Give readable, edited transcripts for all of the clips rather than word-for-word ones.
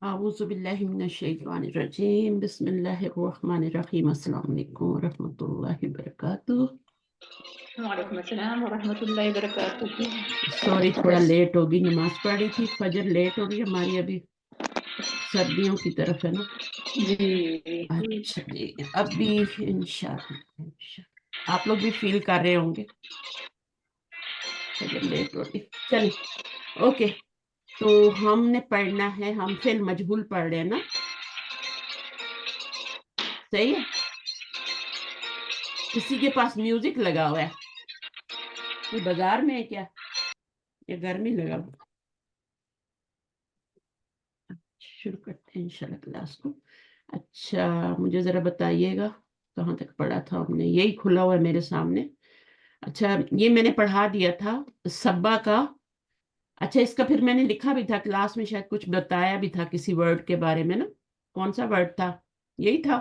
أعوذ بالله من الشيطان الرجيم بسم الله الرحمن الرحيم السلام عليكم ورحمة الله وبركاته. وعلیکم السلام ورحمۃ اللہ وبرکاتہ. سوری تھوڑا لیٹ ہوگی، نماز پڑھ رہی تھی، فجر لیٹ ہو رہی ہے ہماری، ابھی سردیوں کی طرف ہے نا. جی اچھا جی، اب بھی انشاءاللہ آپ لوگ بھی فیل کر رہے ہوں گے فجر لیٹ ہو رہی. چلیے اوکے، تو ہم نے پڑھنا ہے، ہم فعل مجہول پڑھ رہے ہیں نا، صحیح ہے. کسی کے پاس میوزک لگا ہوا ہے؟ کوئی بازار میں ہے کیا، یا گھر میں لگا ہوا؟ شروع کرتے ہیں انشاءاللہ کلاس کو. اچھا مجھے ذرا بتائیے گا کہاں تک پڑھا تھا ہم نے، یہی کھلا ہوا ہے میرے سامنے. اچھا یہ میں نے پڑھا دیا تھا سبا کا. اچھا اس کا پھر میں نے لکھا بھی تھا کلاس میں، شاید کچھ بتایا بھی تھا کسی ورڈ کے بارے میں نا. کون سا ورڈ تھا؟ یہی تھا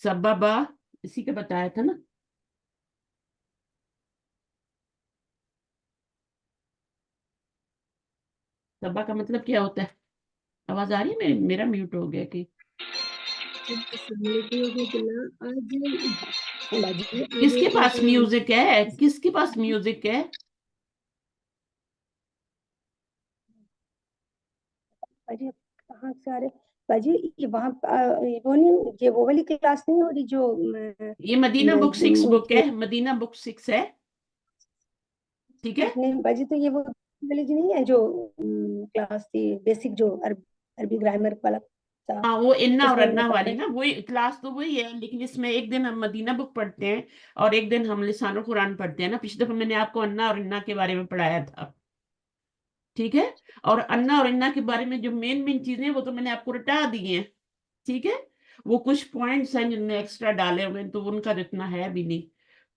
سببا، اسی کا بتایا تھا نا. سبا کا مطلب کیا ہوتا ہے؟ آواز آ رہی ہے؟ میرا میوٹ ہو گیا کہ کس کے پاس میوزک ہے؟ کس کے پاس میوزک ہے؟ باجی کہاں سے آ رہے باجی؟ یہ وہاں وہ نہیں، یہ وہ والی کلاس نہیں ہو رہی جو یہ مدینہ بک 6 بک ہے، مدینہ بک 6 ہے، ٹھیک ہے. نہیں باجی، تو یہ وہ والی جو نہیں ہے جو کلاس تھی بیسک، جو عربی گرامر والا تھا. ہاں وہ انا اس اور میں انا بتایا والی نا، وہی کلاس تو وہی ہے، لیکن اس میں ایک دن ہم مدینہ بک پڑھتے ہیں اور ایک دن ہم لسان القرآن پڑھتے ہیں نا. پچھلی دفعہ میں نے آپ کو انا اور انا کے بارے میں پڑھایا تھا، ٹھیک ہے. اور انا اور انا کے بارے میں جو مین چیزیں وہ تو میں نے آپ کو رٹا دی ہیں، ٹھیک ہے. وہ کچھ پوائنٹس ہیں جن میں ایکسٹرا ڈالے ہوئے ہیں، تو ان کا اتنا ہے بھی نہیں.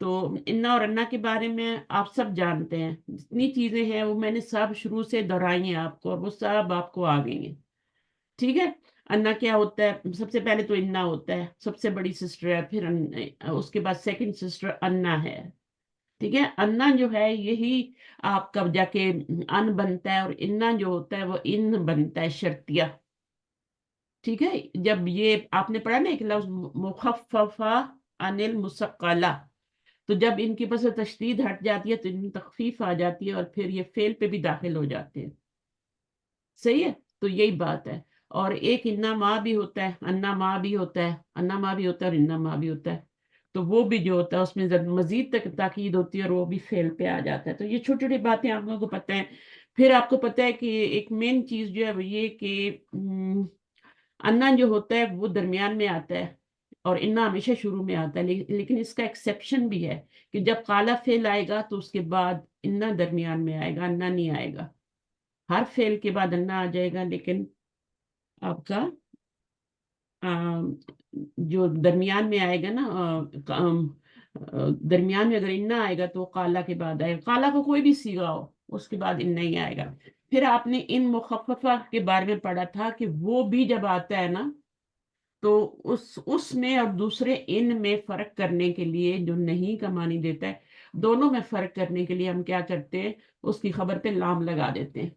تو انا اور انا کے بارے میں آپ سب جانتے ہیں، جتنی چیزیں ہیں وہ میں نے سب شروع سے دہرائی ہیں آپ کو، اور وہ سب آپ کو آ گئی ہیں، ٹھیک ہے. انا کیا ہوتا ہے؟ سب سے پہلے تو انا ہوتا ہے، سب سے بڑی سسٹر ہے، پھر اس کے بعد سیکنڈ سسٹر انا ہے، ٹھیک ہے. انا جو ہے یہی آپ کا جا کے ان بنتا ہے، اور انا جو ہوتا ہے وہ ان بنتا ہے، شرطیہ، ٹھیک ہے. جب یہ آپ نے پڑھا نا ایک لفظ مخففہ عن المثقلہ، تو جب ان کے پاس تشدید ہٹ جاتی ہے تو ان تخفیف آ جاتی ہے، اور پھر یہ فعل پہ بھی داخل ہو جاتے ہیں، صحیح ہے. تو یہی بات ہے. اور ایک انا ماں بھی ہوتا ہے، انا ماں بھی ہوتا ہے، انا ماں بھی ہوتا ہے، اور انا ماں بھی ہوتا ہے. تو وہ بھی جو ہوتا ہے اس میں مزید تاکید ہوتی ہے، اور وہ بھی فعل پہ آ جاتا ہے. تو یہ چھوٹی چھوٹی باتیں آپ لوگوں کو پتہ ہیں. پھر آپ کو پتہ ہے کہ ایک مین چیز جو ہے وہ یہ کہ انا جو ہوتا ہے وہ درمیان میں آتا ہے، اور انا ہمیشہ شروع میں آتا ہے. لیکن اس کا ایکسیپشن بھی ہے کہ جب قالا فعل آئے گا تو اس کے بعد انا درمیان میں آئے گا، انا نہیں آئے گا. ہر فعل کے بعد انا آ جائے گا، لیکن آپ کا جو درمیان میں آئے گا نا، درمیان میں اگر انا آئے گا تو قالا کے بعد آئے گا. قالا کو کوئی بھی صیغہ ہو اس کے بعد انا ہی آئے گا. پھر آپ نے ان مخففہ کے بارے میں پڑھا تھا کہ وہ بھی جب آتا ہے نا تو اس میں اور دوسرے ان میں فرق کرنے کے لیے، جو نہیں کا معنی دیتا ہے، دونوں میں فرق کرنے کے لیے ہم کیا کرتے ہیں؟ اس کی خبر پہ لام لگا دیتے ہیں.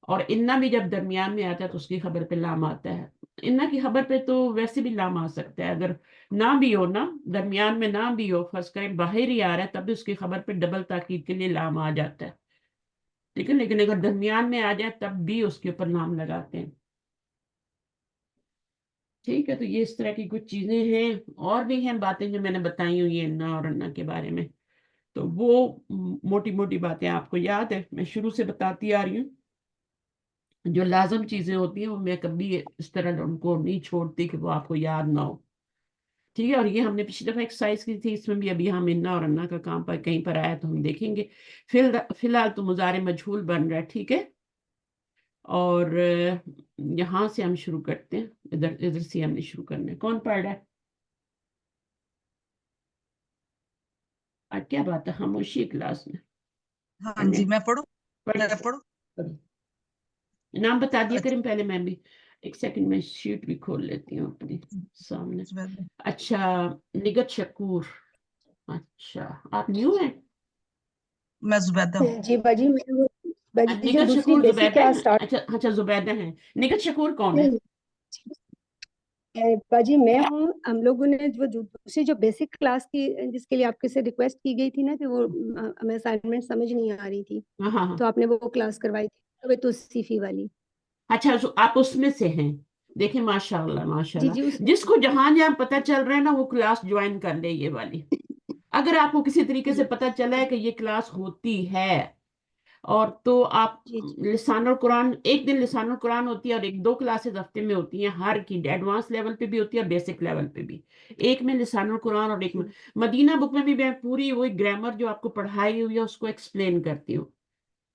اور انا بھی جب درمیان میں آتا ہے تو اس کی خبر پہ لام آتا ہے. انا کی خبر پہ تو ویسے بھی لام آ سکتا ہے، اگر نہ بھی ہو نا، درمیان میں نہ بھی ہو، فرض کریں باہر ہی آ رہا ہے، تب بھی اس کی خبر پہ ڈبل تاکید کے لیے لام آ جاتا ہے، ٹھیک ہے. لیکن اگر درمیان میں آ جائے تب بھی اس کے اوپر لام لگاتے ہیں، ٹھیک ہے. تو یہ اس طرح کی کچھ چیزیں ہیں، اور بھی ہیں باتیں جو میں نے بتائی ہوئی ہیں انا اور انا کے بارے میں. تو وہ موٹی موٹی باتیں آپ کو یاد ہے، میں شروع سے بتاتی آ رہی ہوں. جو لازم چیزیں ہوتی ہیں وہ میں کبھی اس طرح ان کو نہیں چھوڑتی کہ وہ آپ کو یاد نہ ہو، ٹھیک ہے. اور یہ ہم نے پچھلی دفعہ ایکسرسائز کی تھی، اس میں بھی ابھی ہم انا اور انا کا کام پر کہیں پر آیا تو ہم دیکھیں گے. فی الحال تو مضارع مجہول بن رہا ہے، ٹھیک ہے. اور یہاں سے ہم شروع کرتے ہیں، ادھر سے ہم نے شروع کرنا ہے. کون پڑھ رہا ہے؟ کیا بات ہے، خاموشی ہے کلاس میں. ہاں جی، میں پڑھوں. نام بتا دیا کریں پہلے، میں بھی ایک سیکنڈ میں شیٹ بھی کھول لیتی ہوں اپنی سامنے. اچھا نگت شکور، اچھا آپ نیو ہیں؟ میں زبیدہ ہوں. جی باجی बाजी जो निगत दूसरी शकूर बेसिक जुबैदा है क्लास ना? स्टार्ट अच्छा अच्छा, जुबैदा है। निगत शकूर कौन है? नहीं बाजी मैं हूँ। हम लोगों ने जो दूसरी जो बेसिक क्लास की जिसके लिए आपके से रिक्वेस्ट की गई थी ना कि वो हमें असाइनमेंट समझ नहीं आ रही थी, हाँ हाँ हाँ। तो आपने वो क्लास करवाई थी तो सीफी वाली। अच्छा, आप उसमें से हैं। देखिए माशाल्लाह जी माशाल्लाह, जी उसमें से। जिसको जहां जहां पता चल रहा है ना वो क्लास ज्वाइन कर ले ये वाली। अगर आपको किसी तरीके से जी पता चला है कि ये क्लास होती है, और तो आप जी जी लिसानुल कुरान, एक दिन लिसानुल कुरान होती है और एक दो क्लासेस हफ्ते में होती हैं, हर की एडवांस लेवल पे भी होती है और बेसिक लेवल पे भी। एक में लिसानुल कुरान और एक में जी मदीना बुक में भी मैं पूरी वही ग्रामर जो आपको पढ़ाई हुई है उसको एक्सप्लेन करती हूँ।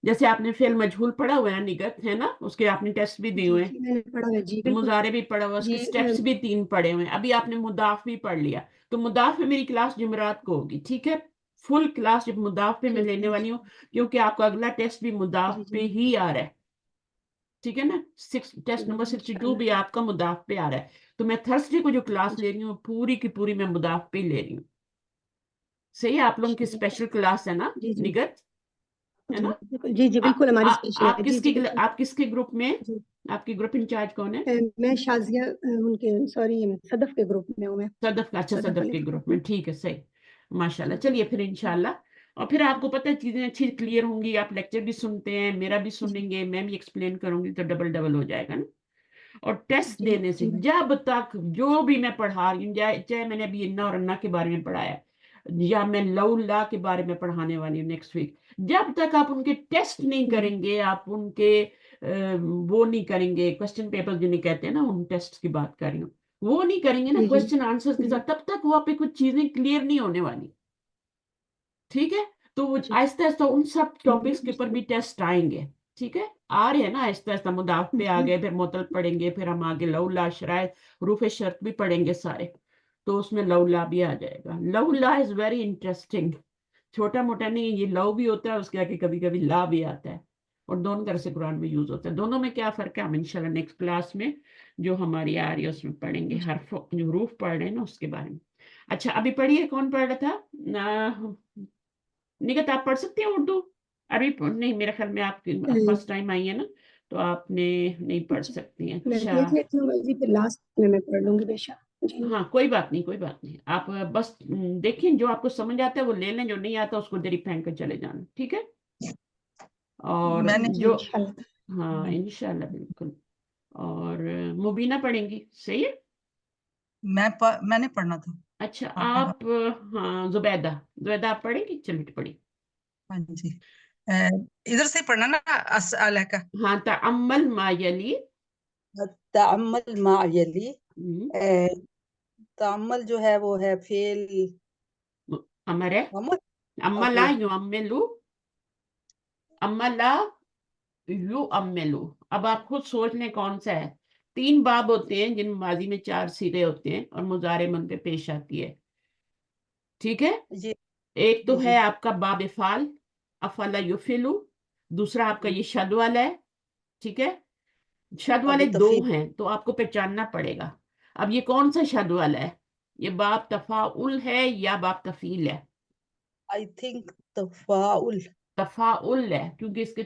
जैसे आपने फेल मजहूल पढ़ा हुआ है, निगत है ना, उसके आपने टेस्ट भी दिए जी हुए हैं। जी मैंने पढ़ा है जी बिल्कुल। मुजारे भी पढ़ा हुआ, जी उसके स्टेप्स भी 3 पढ़े हुए हैं। अभी आपने मुदाफ भी पढ़ लिया, तो मुदाफ में मेरी क्लास जुमेरात को होगी, ठीक है? फुल क्लास जब मुदाफ पे मैं ठीक लेने है वाली हूँ, क्योंकि आपका अगला टेस्ट भी मुदाफ जी पे जी ही आ रहा है, ठीक है ना? टेस्ट नंबर 62 इंशाल्लाह। भी आपका मुदाफ पे आ रहा है। तो मैं थर्सडे को जो क्लास जी ले रही हूँ पूरी की पूरी मैं मुदाफ पे ले रही हूँ। सही है? आप लोगों की ठीक है स्पेशल क्लास है ना, जी जी निगत, है जी ना? बिल्कुल जी जी आ, बिल्कुल हमारी आ, स्पेशल है जी जी बिल्कुल। आप किसके ग्रुप में? जी आपकी ग्रुप इंचार्ज कौन है? मैं शाजिया उनके सॉरी सदफ के ग्रुप में हूँ मैं। सदफ का, अच्छा सदफ सदफ वाले के ग्रुप ग्रुप में। में, ठीक है, सही। जी माशाल्लाह, चलिए फिर इंशाल्लाह। और फिर आपको पता है चीजें अच्छी क्लियर होंगी, आप लेक्चर भी सुनते हैं, मेरा भी जी सुनेंगे, मैं भी एक्सप्लेन करूंगी, तो डबल डबल हो जाएगा ना। और टेस्ट जी देने से जी भाई जब तक जो भी मैं पढ़ा रही हूँ, चाहे मैंने अभी इन्ना और अन्ना के बारे में पढ़ाया है, या मैं लौला के बारे में पढ़ाने वाली हूँ नेक्स्ट वीक, जब तक आप उनके टेस्ट नहीं जी करेंगे, आप उनके वो नहीं करेंगे, क्वेश्चन पेपर जिन्हें कहते हैं ना, उन टेस्ट की बात कर रही हूँ, वो नहीं करेंगे ना जी जी क्वेश्चन आंसर्स के जी साथ, तब तक वहां पे कुछ चीजें क्लियर नहीं होने वाली, ठीक है? तो वो जी आहिस्ता आहिस्ता उन सब टॉपिक्स के ऊपर जी भी टेस्ट आएंगे, ठीक है? आ रहे हैं ना आहिस्ता आहिस्ता, मुदाफ पे आ गए, फिर मुतल पढ़ेंगे, फिर हम आगे लौला शराय रूफे शर्त भी पढ़ेंगे सारे, तो उसमें लौला भी आ जाएगा। लौला इज वेरी इंटरेस्टिंग, छोटा मोटा नहीं, ये लव भी होता है, उसके आगे कभी कभी ला भी आता है, और दोनों तरह से कुरान में यूज होता है। दोनों में क्या फर्क है हम इंशाल्लाह नेक्स्ट क्लास में जो हमारी आ रही है उसमें पढ़ेंगे, हर्फ जो हरूफ पढ़ रहे हैं ना उसके बारे में। अच्छा, अभी पढ़िए, कौन पढ़ रहा था? निगत, आप पढ़ सकते हैं उर्दू? अभी नहीं, मेरे ख्याल में आप फर्स्ट टाइम आई है ना, तो आपने नहीं पढ़ जी सकती हैं। मैं अच्छा, देख लेती हूँ जी फिर लास्ट में मैं पढ़ लूंगी बेशक जी। हाँ कोई बात नहीं, कोई बात नहीं, आप बस देखिए, जो आपको समझ आता है वो ले लें, जो नहीं आता उसको दरी फेंक कर चले जाना, ठीक है? और मैंने जी जो, इंशाल्लाह। हाँ इंशाल्लाह बिल्कुल। और मुबीना पढ़ेंगी, सही है? मैंने पढ़ना था। अच्छा, आपने आप, हाँ जुबैदा, जुबैदा आप पढ़ेंगी, चलिए पढ़िए। हाँ जी। अ, इधर से पढ़ना ना अस्सलाह का। हाँ, तअम्मल मा यली। तअम्मल मा यली। हम्म, अ, तअम्मल जो है वो है फेल अमर है। अमल। अम्मला ओके युअम्मिलु, अम्मला युअम्मिलु। अब आप खुद सोच लें कौन सा है। 3 बाब होते हैं जिन माजी में 4 सीधे होते हैं और मुजारे में उन पे पेश आती है, ठीक है? जी एक तो जी है जी। आपका बाब इफाल, अफला युफिलु। दूसरा आपका ये शद वाला है, ठीक है? शद अभी वाले तो 2 फिर हैं, तो आपको पहचानना पड़ेगा। अब ये कौन सा शद वाला है? ये बाब तफाउल है या बाब तफील है? I think तफाउल। तफाउल है, क्योंकि इसके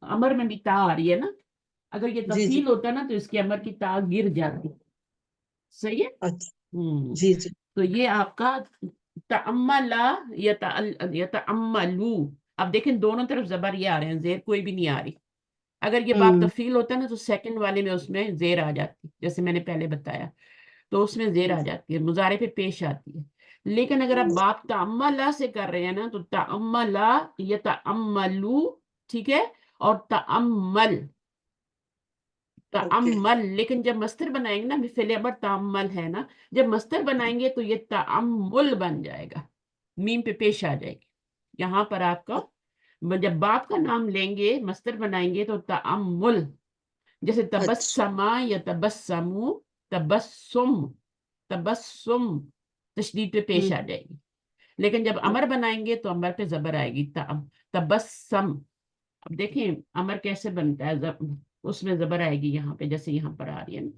अमर में भी ता आ रही है ना। अगर ये जी जी। तफील होता ना तो इसके अमर की ता गिर जाती। सही है? अच्छा हम्म। जी जी तो ये आपका तअम्मला या तअम्मलू। अब देखें दोनों तरफ जबर ये आ रहे हैं, जेर कोई भी नहीं आ रही। अगर ये बाप हम्म तफील होता ना तो सेकंड वाले में उसमें जेर आ जाती, जैसे मैंने पहले बताया, तो उसमें जेर आ जाती है, मुजारे पे पेश आती है। लेकिन अगर आप बाप तअम्मला से कर रहे हैं ना, तो तअम्मला या तअम्मलू, ठीक है? और तअम्मल, ओके तअम्मल, लेकिन जब मस्तर बनाएंगे ना, फिल अमर तअम्मल है ना, जब मस्तर बनाएंगे तो ये तअम्मुल बन जाएगा, मीम पे पेश आ जाएगी। यहाँ पर आपका जब बाप का नाम लेंगे मस्तर बनाएंगे तो तअम्मुल, जैसे अच्छा तबस्समा या तबस्समू, तबस्सुम, तबस्सुम, तशदीद पे पेश आ हम्म जाएगी। लेकिन जब अमर बनाएंगे तो अमर पे जबर आएगी, तबस्सम। अब देखें अमर कैसे बनता है, उसमें जबर आएगी यहाँ पे, जैसे यहाँ पर आ रही है ना।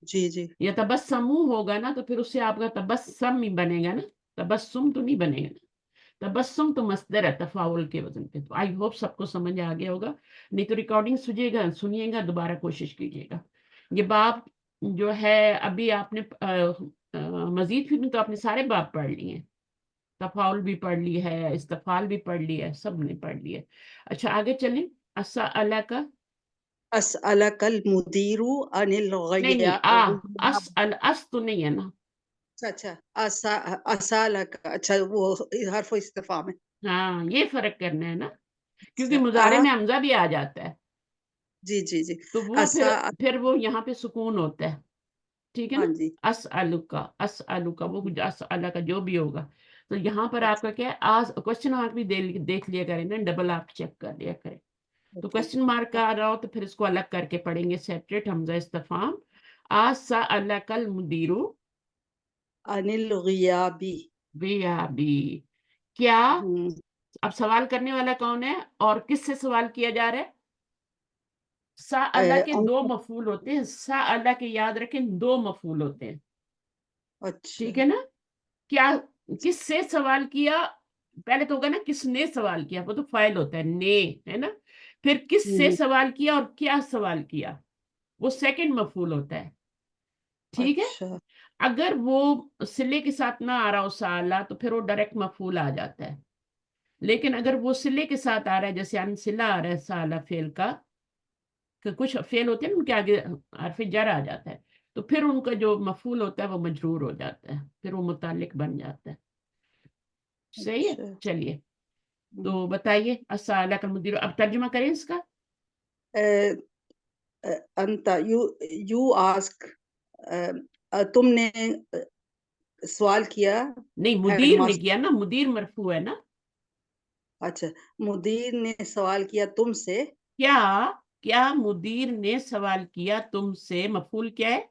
जी जी या तबस्समू होगा ना तो फिर उससे आपका तबस्सम ही बनेगा ना, तबस्सुम तो नहीं बनेगा ना। तबस्सुम तो मस्दर है तफाउल के वजन पे। तो आई होप सबको समझ आ गया होगा, नहीं तो रिकॉर्डिंग सुनिएगा दोबारा कोशिश कीजिएगा। ये बाब जो है अभी आपने मजीद फिर तो आपने सारे बाब पढ़ लिए हैं, तफाउल भी पढ़ ली है, इस्तफाल भी पढ़ लिया है, सब ने पढ़ लिया है। अच्छा आगे चलें। अस्सा अला का असअलकल मुदीरु अनिल नहीं नहीं अस तो नहीं है ना। अच्छा असअलक, अच्छा वो हर्फ इस्तिफाम है। हाँ ये फर्क करना है ना, क्योंकि अच्छा, मुजारे में हमजा भी आ जाता है, जी जी जी। तो वो असा फिर वो यहाँ पे सुकून होता है, ठीक है हाँ ना। जी। अस आलू का वो अस अला का जो भी होगा, तो यहाँ पर अच्छा, आपका क्या है, आज क्वेश्चन मार्क भी देख लिया करें ना, डबल आप चेक कर लिया करें। तो ओके। क्वेश्चन मार्क आ रहा हो तो फिर इसको अलग करके पढ़ेंगे, सेपरेट हमजा इस्तफाम। आज सा अला कल मुदीरू अनिल गियाबी। बियाबी, क्या। हम्म, अब सवाल करने वाला कौन है और किससे सवाल किया जा रहा है। सा अल्लाह के दो अंक, मफूल होते हैं, सा अल्लाह के याद रखें दो मफूल होते हैं, अच्छा। ठीक है ना। क्या किससे सवाल किया, पहले तो होगा ना किसने सवाल किया, वो तो फाइल होता है ने, है ना। फिर किससे हम्म, सवाल किया और क्या सवाल किया, वो सेकंड मफूल होता है, ठीक है। अच्छा अगर वो सिले के साथ ना आ रहा हो साला, तो फिर वो डायरेक्ट मफूल आ जाता है। लेकिन अगर वो सिले के साथ आ रहा है, जैसे अनसिला आ रहा है साला फेल का, कि कुछ फेल होते हैं ना, उनके आगे हर्फ जर आ जाता है, तो फिर उनका जो मफूल होता है वो मजरूर हो जाता है, फिर वो मुतालिक बन जाता है। सही है, अच्छा। चलिए। हम्म, तो बताइए अस्सलाम का मुदीर, अब तर्जुमा करें इसका। अ, अंत यू यू आस्क, तुमने सवाल किया नहीं मुदीर ने हेडमास्टर। किया ना, मुदीर मरफू है ना। अच्छा, मुदीर ने सवाल किया तुमसे। क्या क्या मुदीर ने सवाल किया तुमसे, मफूल क्या है।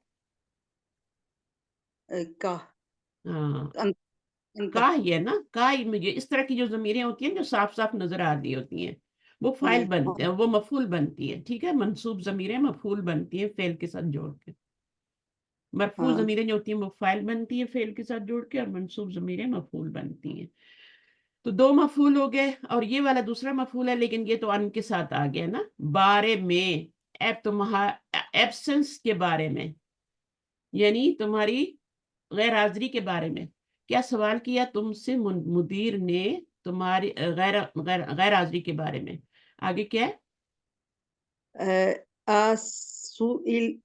का हाँ अंत, अंत। का ही है ना, का ही। मुझे इस तरह की जो जमीरें होती हैं जो साफ साफ नजर आ रही होती हैं, वो फाइल जी बनते हाँ, हैं, वो मफूल बनती है, ठीक है। मंसूब जमीरें मफूल बनती हैं फेल के साथ जोड़ के। मरफू हाँ, जमीरें जो होती हैं वो फाइल बनती है फेल के साथ जोड़ के, और मंसूब जमीरें मफूल बनती हैं। तो दो मफूल हो गए, और ये वाला दूसरा मफूल है, लेकिन ये तो अन के साथ आ गया ना। बारे में, एब तुम्हारा एब्सेंस के बारे में, यानी तुम्हारी गैर हाजिरी के बारे में। क्या सवाल किया तुमसे मुदीर ने तुम्हारी गैर हाजिरी के बारे में। आगे क्या है।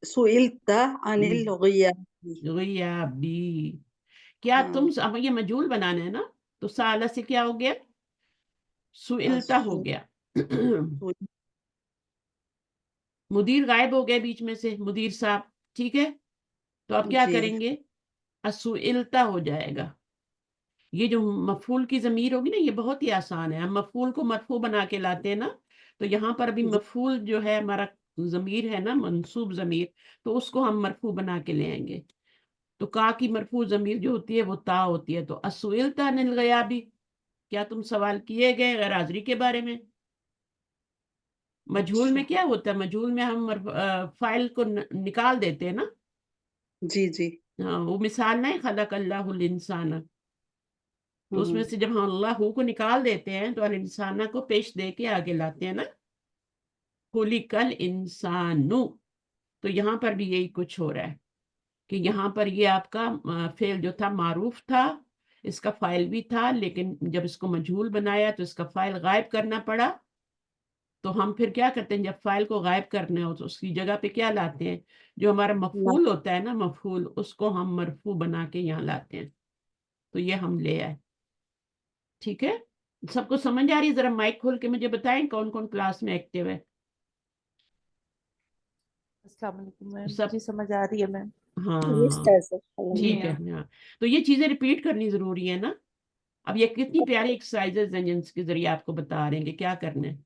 सुइल्ता अनिल गियाबी। गुयाबी, क्या तुम, हाँ, अब ये मजहूल बनाना है ना, तो साला से क्या हो गया, सुइल्ता हो असु गया। सु- मुदीर गायब हो गए बीच में से, मुदीर साहब, ठीक है। तो अब क्या जी करेंगे, असुइल्ता हो जाएगा। ये जो मफूल की जमीर होगी ना, ये बहुत ही आसान है, हम मफूल को मरफू बना के लाते हैं ना। तो यहाँ पर अभी जी मफूल जो है हमारा जमीर है ना, मंसूब जमीर, तो उसको हम मरफू बना के ले आएंगे। तो का की मरफू जमीर जो होती है वो ता होती है, तो असुइल्ता अनिल गयाबी, क्या तुम सवाल किए गए गैर हाजिरी के बारे में। मजहूल अच्छा, में क्या होता है, मजहूल में हम फाइल को निकाल देते हैं ना। जी जी। हाँ वो मिसाल नहीं, खलक अल्लाहुल इंसान, तो उसमें हम्म, से जब हम अल्लाह को निकाल देते हैं तो अल इंसाना को पेश दे के आगे लाते हैं ना, खुलिकल इंसानु। तो यहाँ पर भी यही कुछ हो रहा है, कि यहाँ पर ये आपका फेल जो था मारूफ था, इसका फाइल भी था, लेकिन जब इसको मजहूल बनाया तो इसका फाइल गायब करना पड़ा। तो हम फिर क्या करते हैं, जब फाइल को गायब करना हो तो उसकी जगह पे क्या लाते हैं, जो हमारा ना- मफूल होता है ना, मफूल, उसको हम मरफू बना के यहाँ लाते हैं। तो ये हम ले आए, ठीक है। सबको समझ आ रही है, जरा माइक खोल के मुझे बताएं कौन कौन क्लास में एक्टिव है। अस्सलाम वालेकुम मैम, सब, जी समझ आ रही है मैम। यस हाँ सर जी ठीक है। मैम। हाँ तो ये चीजें रिपीट करनी जरूरी है ना। अब ये कितनी प्यारी एक्सरसाइजेज हैं जिनके जरिए आपको बता रहे हैं कि क्या करना है।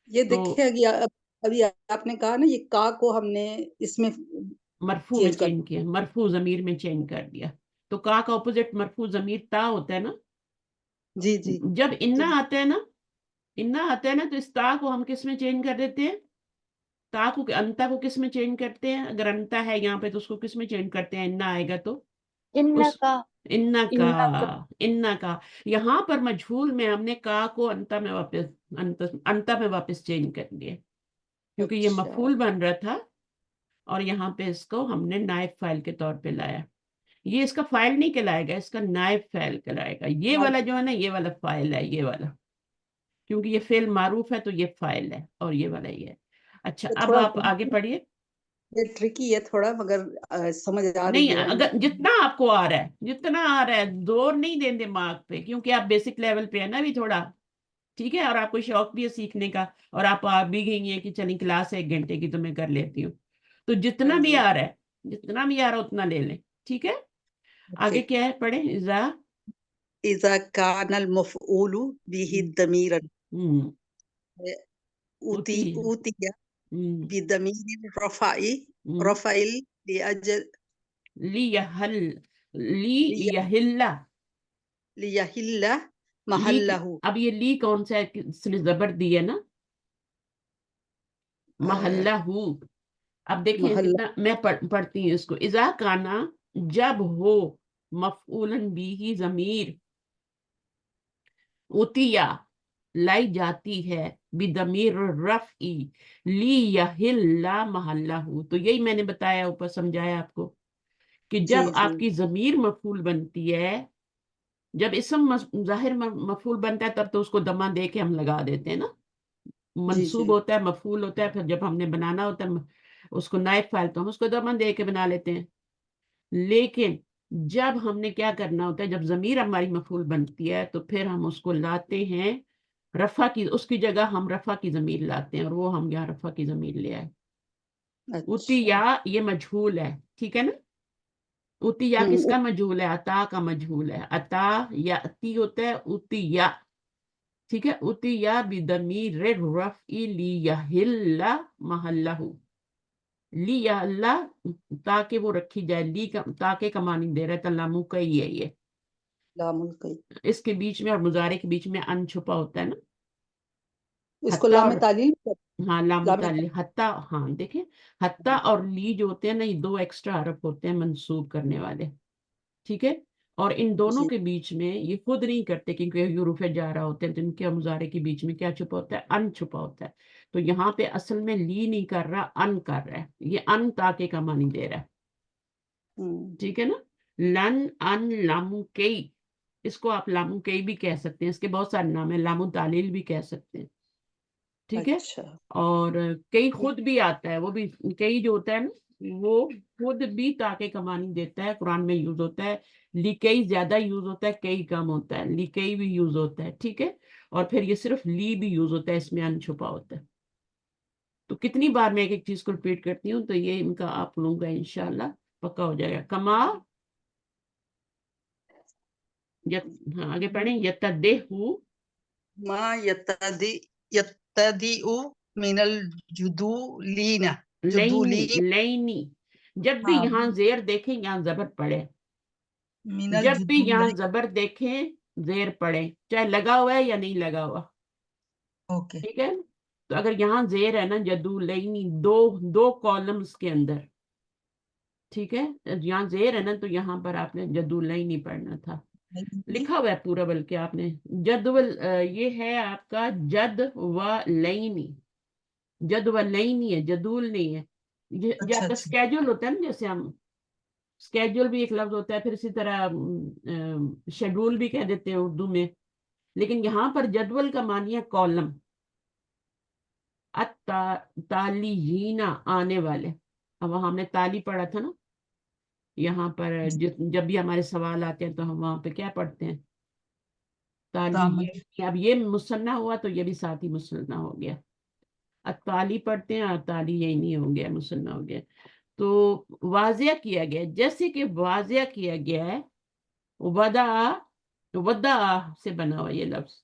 ये तो देखिए अभी आपने कहा ना, ये का को हमने इसमें मरफू में चेंज कर। चेंज किया, मरफू जमीर में चेंज कर दिया। तो का ऑपोजिट मरफू जमीर ता होता है ना। जी जी जब इन्ना जी। आता है ना, इन्ना आता है ना, तो इस ता को हम किस में चेंज कर देते हैं, ता को अंता को किस में चेंज करते हैं, अगर अंता है यहाँ पे तो उसको किस में चेंज करते हैं, इन्ना आएगा तो उस इन्नका इन्ना इन्नका का, इन्ना का। यहाँ पर मजहूल में हमने का को अंता में वापस, अंता में वापस चेंज कर दिया, क्योंकि ये अच्छा मफूल बन रहा था और यहाँ पे इसको हमने नायब फाइल के तौर पे लाया। ये इसका फाइल नहीं कहलाएगा, इसका नायब फाइल कहलाएगा। ये वाला जो है ना, ये वाला फाइल है, ये वाला, क्योंकि ये फेल मारूफ है तो ये फाइल है, और ये वाला ये है। अच्छा, ये अब थोड़ा आप आगे पढ़िए। ये ट्रिकी है थोड़ा, मगर समझ आ रही नहीं, है अगर मुझे। जितना आपको आ रहा है, जितना आ रहा है, जोर नहीं दें दिमाग पे, क्योंकि आप बेसिक लेवल पे है ना अभी थोड़ा, ठीक है, और आपको शौक भी है सीखने का, और आप आ भी गई हैं कि चली क्लास 1 घंटे की तो मैं कर लेती हूँ। तो जितना हाँ भी जी, आ रहा है, जितना भी आ रहा है उतना ले लें, ठीक है। ओके। आगे क्या है, पढ़े इजा। इजा कानल मफऊलु बिही हम्म दमीरन हम्म, उती उती, उतिया हम्म बिदमीर रफाई हम्म, रफाइल लिअजल ली यहल, ली लिया यहिल्ला, लियहिल्ला ली महल्लहु अब ये ली कौन सा है, इसने जबर दी है ना, महल्ला हु। अब देखें महल्ला। कितना, मैं पढ़ती हूँ इसको। इजा काना, जब हो, मफऊलन बिही जमीर, उतिया, लाई जाती है, बिदमीर रफ़ई, ली यहिल्ला महल्लहु। तो यही मैंने बताया ऊपर, समझाया आपको, कि जी जब जी आपकी जमीर मफूल बनती है, जब इसम जाहिर मफूल बनता है, तब तो उसको दमा दे के हम लगा देते हैं ना। जी मंसूब जी होता है, मफूल होता है, फिर जब हमने बनाना होता है उसको नायब फाइल, तो हम उसको दमा दे के बना लेते हैं। लेकिन जब हमने क्या करना होता है, जब जमीर हमारी मफूल बनती है, तो फिर हम उसको लाते हैं रफा की, उसकी जगह हम रफा की जमीर लाते हैं, और वो हम यहाँ रफा की जमीर ले आए। अच्छा। उतिया ये मजहूल है, ठीक है ना। उतिया हम्म किसका मजहूल है, अता का मजहूल है। अता या अती होता है, उतिया, ठीक है। उतिया बिदमीर रफ़ई लियहिल्ला महल्लहु, लियहिल्ला, ताकि वो रखी जाए, ली का ताकि का मानी दे रहा है, तलामू का ही है ये। लामुल कई, इसके बीच में और मुजारे के बीच में अन छुपा होता है ना। इसको हत्ता लाम और, तालील हाँ लाम लामुताल हत्ता, हाँ देखिए, हत्ता और ली जो होते हैं ना, ये 2 एक्स्ट्रा हरफ होते हैं मंसूब करने वाले, ठीक है। और इन दोनों जी। के बीच में ये खुद नहीं करते, क्योंकि ये हरूफ जा रहा होते हैं, तो इनके और मुजारे के बीच में क्या छुपा होता है, अन छुपा होता है। तो यहाँ पे असल में ली नहीं कर रहा, अन कर रहा है, ये अन ताके का मानी दे रहा है, ठीक है ना। लन अन लामू कई, इसको आप लामू कई भी कह सकते हैं, इसके बहुत सारे नाम है, लामू तालील भी कह सकते हैं, ठीक है। अच्छा। और कई खुद भी आता है, वो भी कई जो होता है ना, वो खुद भी ताके कमानी देता है, कुरान में यूज होता है। लिकई ज्यादा यूज होता है, कई कम होता है, लिकई भी यूज होता है, ठीक है। और फिर ये सिर्फ ली भी यूज होता है, इसमें अन छुपा होता है। तो कितनी बार मैं एक एक चीज को रिपीट करती हूँ, तो ये इनका आप लोगों का इंशाल्लाह पक्का हो जाएगा। कमा, हाँ आगे पढ़ें, यतदेहु, मा यतदी यतदीउ मिनल जुदूलीना लैनी, जुदूली। लैनी, जब भी हाँ, यहाँ जेर देखें, यहाँ जबर पड़े, मिनल जब भी यहाँ जुदूलाई। जबर देखें, जेर पड़े, चाहे लगा हुआ है या नहीं लगा हुआ, ओके। ठीक है। तो अगर यहाँ जेर है ना, जदूलैनी, दो दो कॉलम्स के अंदर, ठीक है, यहाँ जेर है ना, तो यहाँ पर आपने जदूलैनी पढ़ना था। लिखा हुआ है पूरा, बल्कि आपने जदवल, ये है आपका जद व लैनी, जद व लैनी है, जदूल नहीं है। ये अच्छा आपका अच्छा। स्केड्यूल होता है ना, जैसे हम स्केड्यूल भी एक लफ्ज होता है, फिर इसी तरह शेड्यूल भी कह देते हैं उर्दू में। लेकिन यहाँ पर जदवल का मानी है कॉलम, तालीना, आने वाले। अब वहाँ हमने ताली पढ़ा था ना, यहाँ पर जब भी हमारे सवाल आते हैं, तो हम वहाँ पे क्या पढ़ते हैं, ताली। दामन। ये अब ये मुसन्ना हुआ, तो ये भी साथ ही मुसन्ना हो गया। ताली पढ़ते हैं, और ताली यही नहीं हो गया, मुसन्ना हो गया। तो वाजिया किया गया, जैसे कि वाजिया किया गया है, वदा, वदा से बना हुआ ये लफ्ज,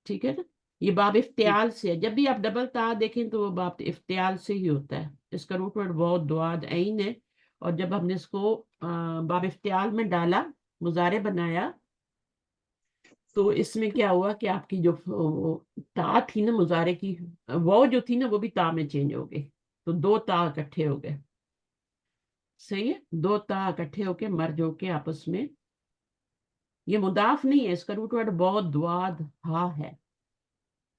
ठीक है ना। ये बाब इफ्तियाल से है, जब भी आप डबल ता देखें तो वो बाब इफ्तियाल से ही होता है। इसका रूट वर्ड बहुत दुआद ऐन है, और जब हमने इसको बाब इफ्तियाल में डाला, मुजारे बनाया, तो इसमें क्या हुआ कि आपकी जो ता थी ना मुजारे की, वो जो थी ना, वो भी ता में चेंज हो गई, तो 2 ता इकट्ठे हो गए। सही है, दो ता इकट्ठे होके मर्ज होके आपस में, ये मुदाफ नहीं है, इसका रूट वर्ड बहुत द्वाद हा है,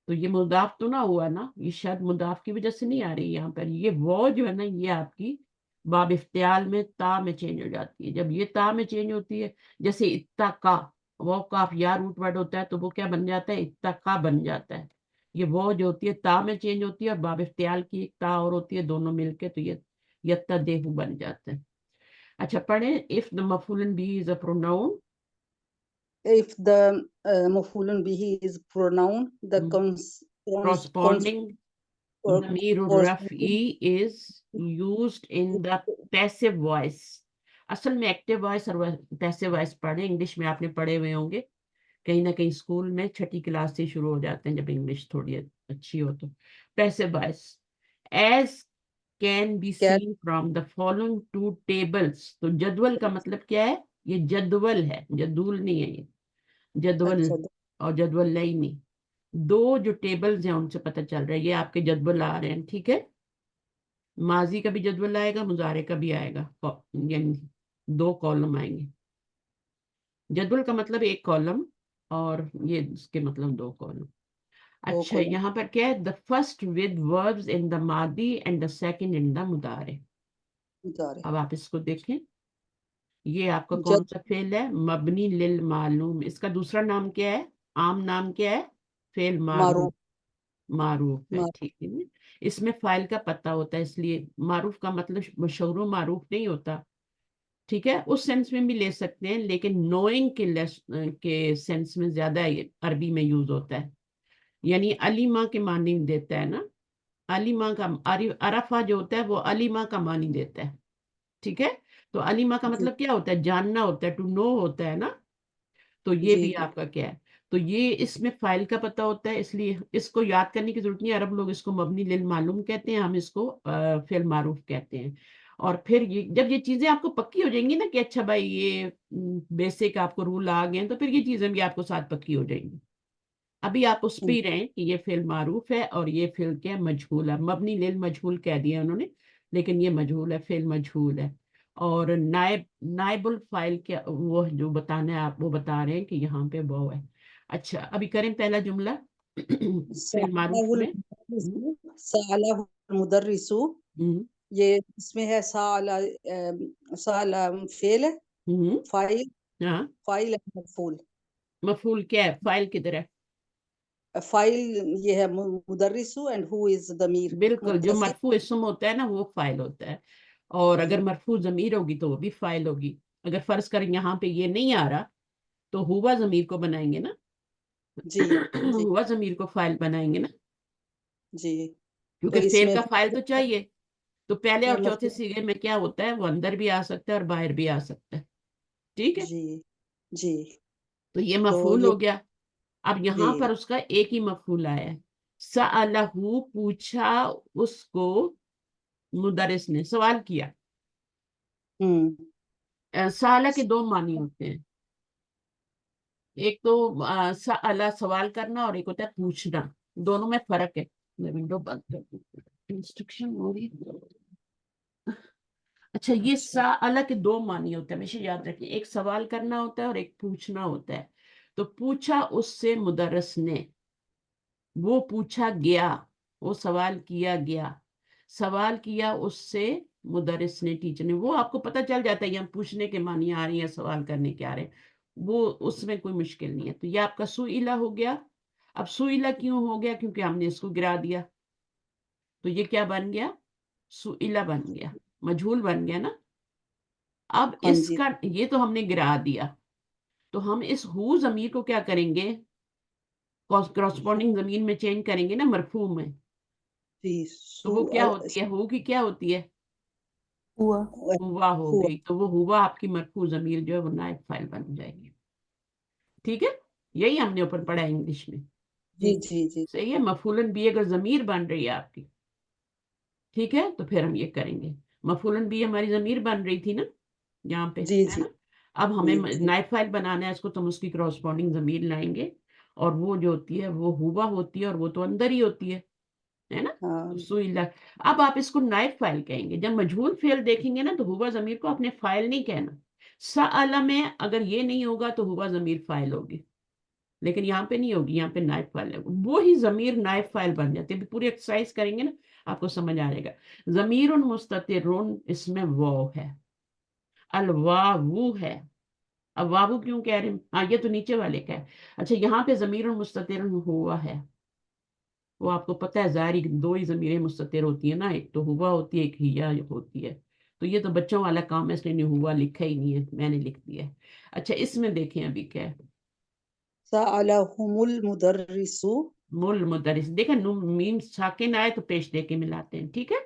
तो ये मुदाफ तो ना हुआ ना, ये शायद मुदाफ की वजह से नहीं आ रही यहाँ पर, ये वो जो है ना ये आपकी बाब इफ्तियाल में ता में चेंज हो जाती है। जब ये ता में चेंज होती है, जैसे इत्तका, वो काफ या रूट वर्ड होता है तो वो क्या बन जाता है, इत्तका बन जाता है। ये वो जो होती है ता में चेंज होती है, और बाब इफ्तियाल की एक ता और होती है, दोनों मिलके तो ये यत्तदेहु बन जाता है। अच्छा पढ़े, इफ द मफूलन बी is a pronoun, if the maf'ulun bihi is pronoun, the corresponding ضمیر corresponding رفعی is used in the passive voice. اصل میں ایکٹیو وائس اور پیسو وائس پڑھیں، انگلش میں آپ نے پڑھے ہوئے ہوں گے کہیں نہ کہیں اسکول میں، چھٹی کلاس سے شروع ہو جاتے ہیں جب انگلش تھوڑی اچھی ہو تو۔ Piecewise as can be can seen from the following two tables, تو جدول کا مطلب کیا ہے، یہ جدول ہے، جدول نہیں ہے، یہ جدول اچھا اور جدول نہیں، دو جو ٹیبلز ہیں ان سے پتہ چل رہا ہے، یہ آپ کے جدول آ رہے ہیں، ٹھیک ہے، ماضی کا بھی جدول آئے گا، مضارع کا بھی آئے گا، یعنی دو کالم آئیں گے۔ جدول کا مطلب ایک کالم اور یہ اس کے مطلب دو کالم۔ دو اچھا column یہاں پر کیا ہے، the first with verbs in the ماضی and the second in the مضارع۔ مضارع اب آپ اس کو دیکھیں، یہ آپ کا کون جد سا فعل ہے، مبنی للمعلوم، اس کا دوسرا نام کیا ہے، عام نام کیا ہے، فعل معروف، معروف معروف ہے، معروف ٹھیک ہے نا؟ اس میں فائل کا پتہ ہوتا ہے، اس لیے معروف کا مطلب مشہور و معروف نہیں ہوتا، ٹھیک ہے، اس سینس میں بھی لے سکتے ہیں، لیکن نوئنگ کے سینس میں زیادہ یہ عربی میں یوز ہوتا ہے، یعنی علی ماں کے معنی دیتا ہے نا، علی ماں کا عرفہ جو ہوتا ہے وہ علی ماں کا معنی دیتا ہے، ٹھیک ہے، تو علی ماں کا جی مطلب کیا ہوتا ہے، جاننا ہوتا ہے، ٹو نو ہوتا ہے نا، تو یہ جی بھی آپ کا کیا ہے، تو یہ اس میں فائل کا پتہ ہوتا ہے، اس لیے اس کو یاد کرنے کی ضرورت نہیں، عرب لوگ اس کو مبنی للمعلوم کہتے ہیں، ہم اس کو فعل معروف کہتے ہیں۔ اور پھر یہ جب یہ چیزیں آپ کو پکی ہو جائیں گی نا کہ اچھا بھائی یہ بیسک آپ کو رول آ گئے ہیں، تو پھر یہ چیزیں بھی آپ کو ساتھ پکی ہو جائیں گی۔ ابھی آپ اس پہ ہی رہیں کہ یہ فعل معروف ہے اور یہ فعل کیا مجہول ہے، مبنی للمجہول کہہ دیا انہوں نے، لیکن یہ مجہول ہے، فعل مجہول ہے۔ اور نائب الفاعل کیا وہ جو بتانا ہے آپ وہ بتا رہے ہیں کہ یہاں پہ وہ ہے۔ اچھا ابھی کریں پہلا جملہ فعل معروف میں، سالہ المدرس، ہم، یہ اس میں ہے سالہ فعل ہے، ہم، فاعل ہاں فاعل ہے مفعول، مفعول کیا ہے، فاعل کدھر ہے، فاعل یہ ہے مدرس اینڈ ہو از ضمیر بالکل جو متصل مرفوع اسم ہوتا ہے نا وہ فاعل ہوتا ہے، اور جی اگر مرفوع ضمیر ہوگی تو وہ بھی فاعل ہوگی۔ اگر فرض کریں یہاں پہ یہ نہیں آ رہا تو ہوا ضمیر کو بنائیں گے نا، جی جی ہوا ضمیر کو فاعل بنائیں گے نا، جی تو کیونکہ اس فعل میں کا فاعل تو چاہیے، تو پہلے اور چوتھے مفعول صیغے میں کیا ہوتا ہے، وہ اندر بھی آ سکتا ہے اور باہر بھی آ سکتا ہے، ٹھیک ہے، جی جی تو یہ تو مفعول یہ ہو گیا۔ اب جی یہاں پر اس کا ایک ہی مفعول آیا ہے، سألہ پوچھا اس کو، مدرس نے سوال کیا، سالہ کے دو معنی ہوتے ہیں، ایک تو سألہ سوال کرنا اور ایک ہوتا ہے پوچھنا، دونوں میں فرق ہے۔ میں ونڈو بند کر دوں، انسٹرکشن ہو رہی ہے۔ اچھا یہ اچھا سألہ کے دو معنی ہوتے ہیں، ہمیشہ یاد رکھیں، ایک سوال کرنا ہوتا ہے اور ایک پوچھنا ہوتا ہے۔ تو پوچھا اس سے مدرس نے، وہ پوچھا گیا، وہ سوال کیا گیا، سوال کیا اس سے مدرس نے، ٹیچر نے، وہ آپ کو پتہ چل جاتا ہے یہاں پوچھنے کے معنی آ رہی ہیں، سوال کرنے کے آ رہے ہیں، وہ اس میں کوئی مشکل نہیں ہے۔ تو یہ آپ کا سئلہ ہو گیا۔ اب سئلہ کیوں ہو گیا، کیونکہ ہم نے اس کو گرا دیا، تو یہ کیا بن گیا، سئلہ بن گیا، مجہول بن گیا نا۔ اب ہاں اس جی کا یہ تو ہم نے گرا دیا، تو ہم اس ہو ضمیر کو کیا کریں گے، کراسپونڈنگ ضمیر میں چینج کریں گے نا، مرفوع میں، جی تو وہ کیا ہوتی ہے، ہو کی کیا ہوتی ہے، ہوا ہوا ہو ہوا گئی، تو وہ ہوا آپ کی مرفوع ضمیر جو ہے وہ نائب فاعل بن جائے گی، ٹھیک ہے، یہی ہم نے اوپر پڑھا ہے انگلش میں، جی جی جی صحیح ہے، مفعولن بھی اگر ضمیر بن رہی ہے آپ کی، ٹھیک ہے، تو پھر ہم یہ کریں گے، مفعولن بھی ہماری ضمیر بن رہی تھی نا یہاں پہ، جی ہے جی نا، اب ہمیں جی جی نائب فاعل بنانا ہے اس کو، تو ہم اس کی کراسپونڈنگ ضمیر لائیں گے، اور وہ جو ہوتی ہے وہ ہوا ہوتی ہے، اور وہ تو اندر ہی ہوتی ہے، है ना। हाँ सुइला। अब आप इसको नाइब फाइल कहेंगे। जब मजहूल फेल देखेंगे ना तो हुआ जमीर को आपने फाइल नहीं कहना। सअला में अगर ये नहीं होगा तो हुआ जमीर फाइल होगी, लेकिन यहाँ पे नहीं होगी, यहाँ पे नाइब फाइल है, वो ही जमीर नाइब फाइल बन जाती है। पूरी एक्सरसाइज करेंगे ना आपको समझ आ जाएगा। जमीरुन मुस्ततिरुन, इसमें वाव है, अल वावू है। अब वावू क्यों कह रहे हैं, हाँ ये तो नीचे वाले का है। अच्छा यहाँ पे जमीरुन मुस्ततिरुन हुआ है, वो आपको पता है जारी दो ही जमीरें मुस्ततिर होती है ना, एक तो हुआ होती है, एक हिया होती है। तो ये तो बच्चों वाला काम है, इसलिए नहीं हुआ लिखा ही नहीं है, मैंने लिख दिया है। अच्छा इसमें देखें अभी क्या है। सअलहुमुल मुदर्रिसु, मुल मुदरिस, देखा नून मीम साकिन आए तो पेश दे के मिलाते हैं, ठीक है।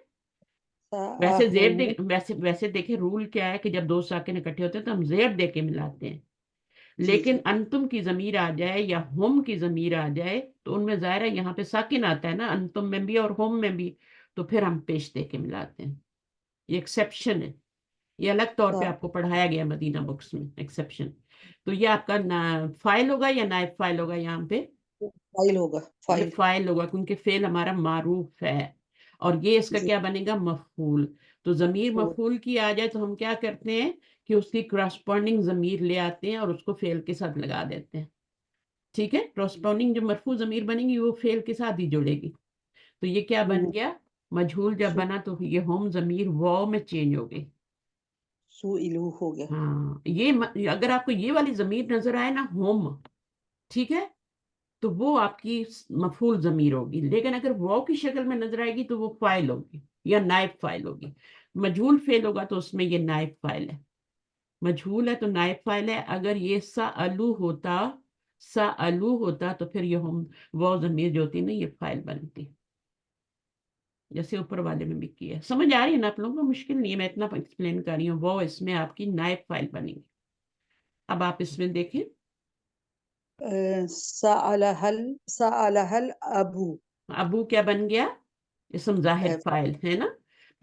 वैसे जेर दे, वैसे देखे रूल क्या है कि जब दो साकिन इकट्ठे होते हैं तो हम जेर दे के मिलाते हैं। जी लेकिन जी अंतुम की जमीर आ जाए या होम की जमीर आ जाए तो उनमें जाहिर है यहाँ पे साकिन आता है ना, अंतुम में भी और होम में भी, तो फिर हम पेश दे के मिलाते हैं। ये एक्सेप्शन है, ये अलग तौर पे आपको पढ़ाया गया मदीना बुक्स में, एक्सेप्शन। तो ये आपका फाइल होगा या नाइब फाइल होगा, यहाँ पे फाइल होगा, ये फाइल। फाइल होगा क्योंकि फेल हमारा मारूफ है। और ये इसका जी क्या बनेगा, मफूल। तो जमीर तो मफूल की आ जाए तो हम क्या करते हैं कि उसकी क्रॉसपॉन्डिंग जमीर ले आते हैं और उसको फेल के साथ लगा देते हैं, ठीक है। क्रॉसपॉन्डिंग जो मरफू जमीर बनेगी वो फेल के साथ ही जुड़ेगी। तो ये क्या बन गया, मजहूल जब सु बना तो ये होम जमीर वाव में चेंज हो गई। सुइलू हो गया। हाँ ये अगर आपको ये वाली जमीर नजर आए ना होम, ठीक है, तो वो आपकी मफूल जमीर होगी। लेकिन अगर वाव की शक्ल में नजर आएगी तो वो फाइल होगी या नाइब फाइल होगी। मजहूल फेल होगा तो उसमें ये नाइब फाइल है, मजहूल है तो नाइब फाइल है। अगर ये सा अलू होता तो फिर ये हम वाव जमीर जो होती ना ये फाइल बनती, जैसे ऊपर वाले में भी किया है। समझ आ रही है ना आप लोगों को, मुश्किल नहीं है, मैं इतना एक्सप्लेन कर रही हूँ। वो इसमें आपकी नाइब फाइल बनेगी। अब आप इसमें देखें, सअलहल अबू, अबू क्या बन गया, इसम जाहिर फाइल है ना।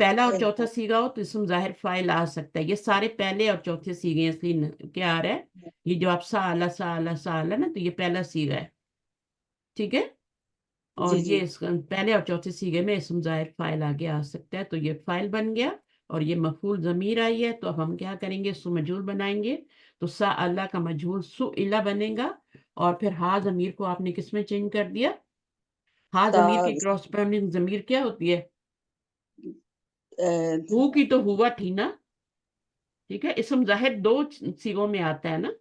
पहला और फाइल। चौथा सीगा हो तो इसम जाहिर फाइल आ सकता है। ये सारे पहले और चौथे सीगे हैं, इसलिए क्या आ रहा है, ये जो आप साला ना, तो ये पहला सीगा है, ठीक है। और जी ये जी इसका पहले और चौथे सीगे में इसम जाहिर फाइल आगे आ सकता है, तो ये फाइल बन गया। और ये मफूल जमीर आई है, तो अब हम क्या करेंगे, सु मजहूल बनाएंगे। तो सा अल्लाह का मजहूल सु इला बनेगा। और फिर हा जमीर को आपने किस में चेंज कर दिया, हा जमीर की सा क्रॉसपोंडिंग जमीर क्या होती है, अ, हु की तो हुआ थी ना, ठीक है। इसम जाहिर दो सीगों में आता है ना,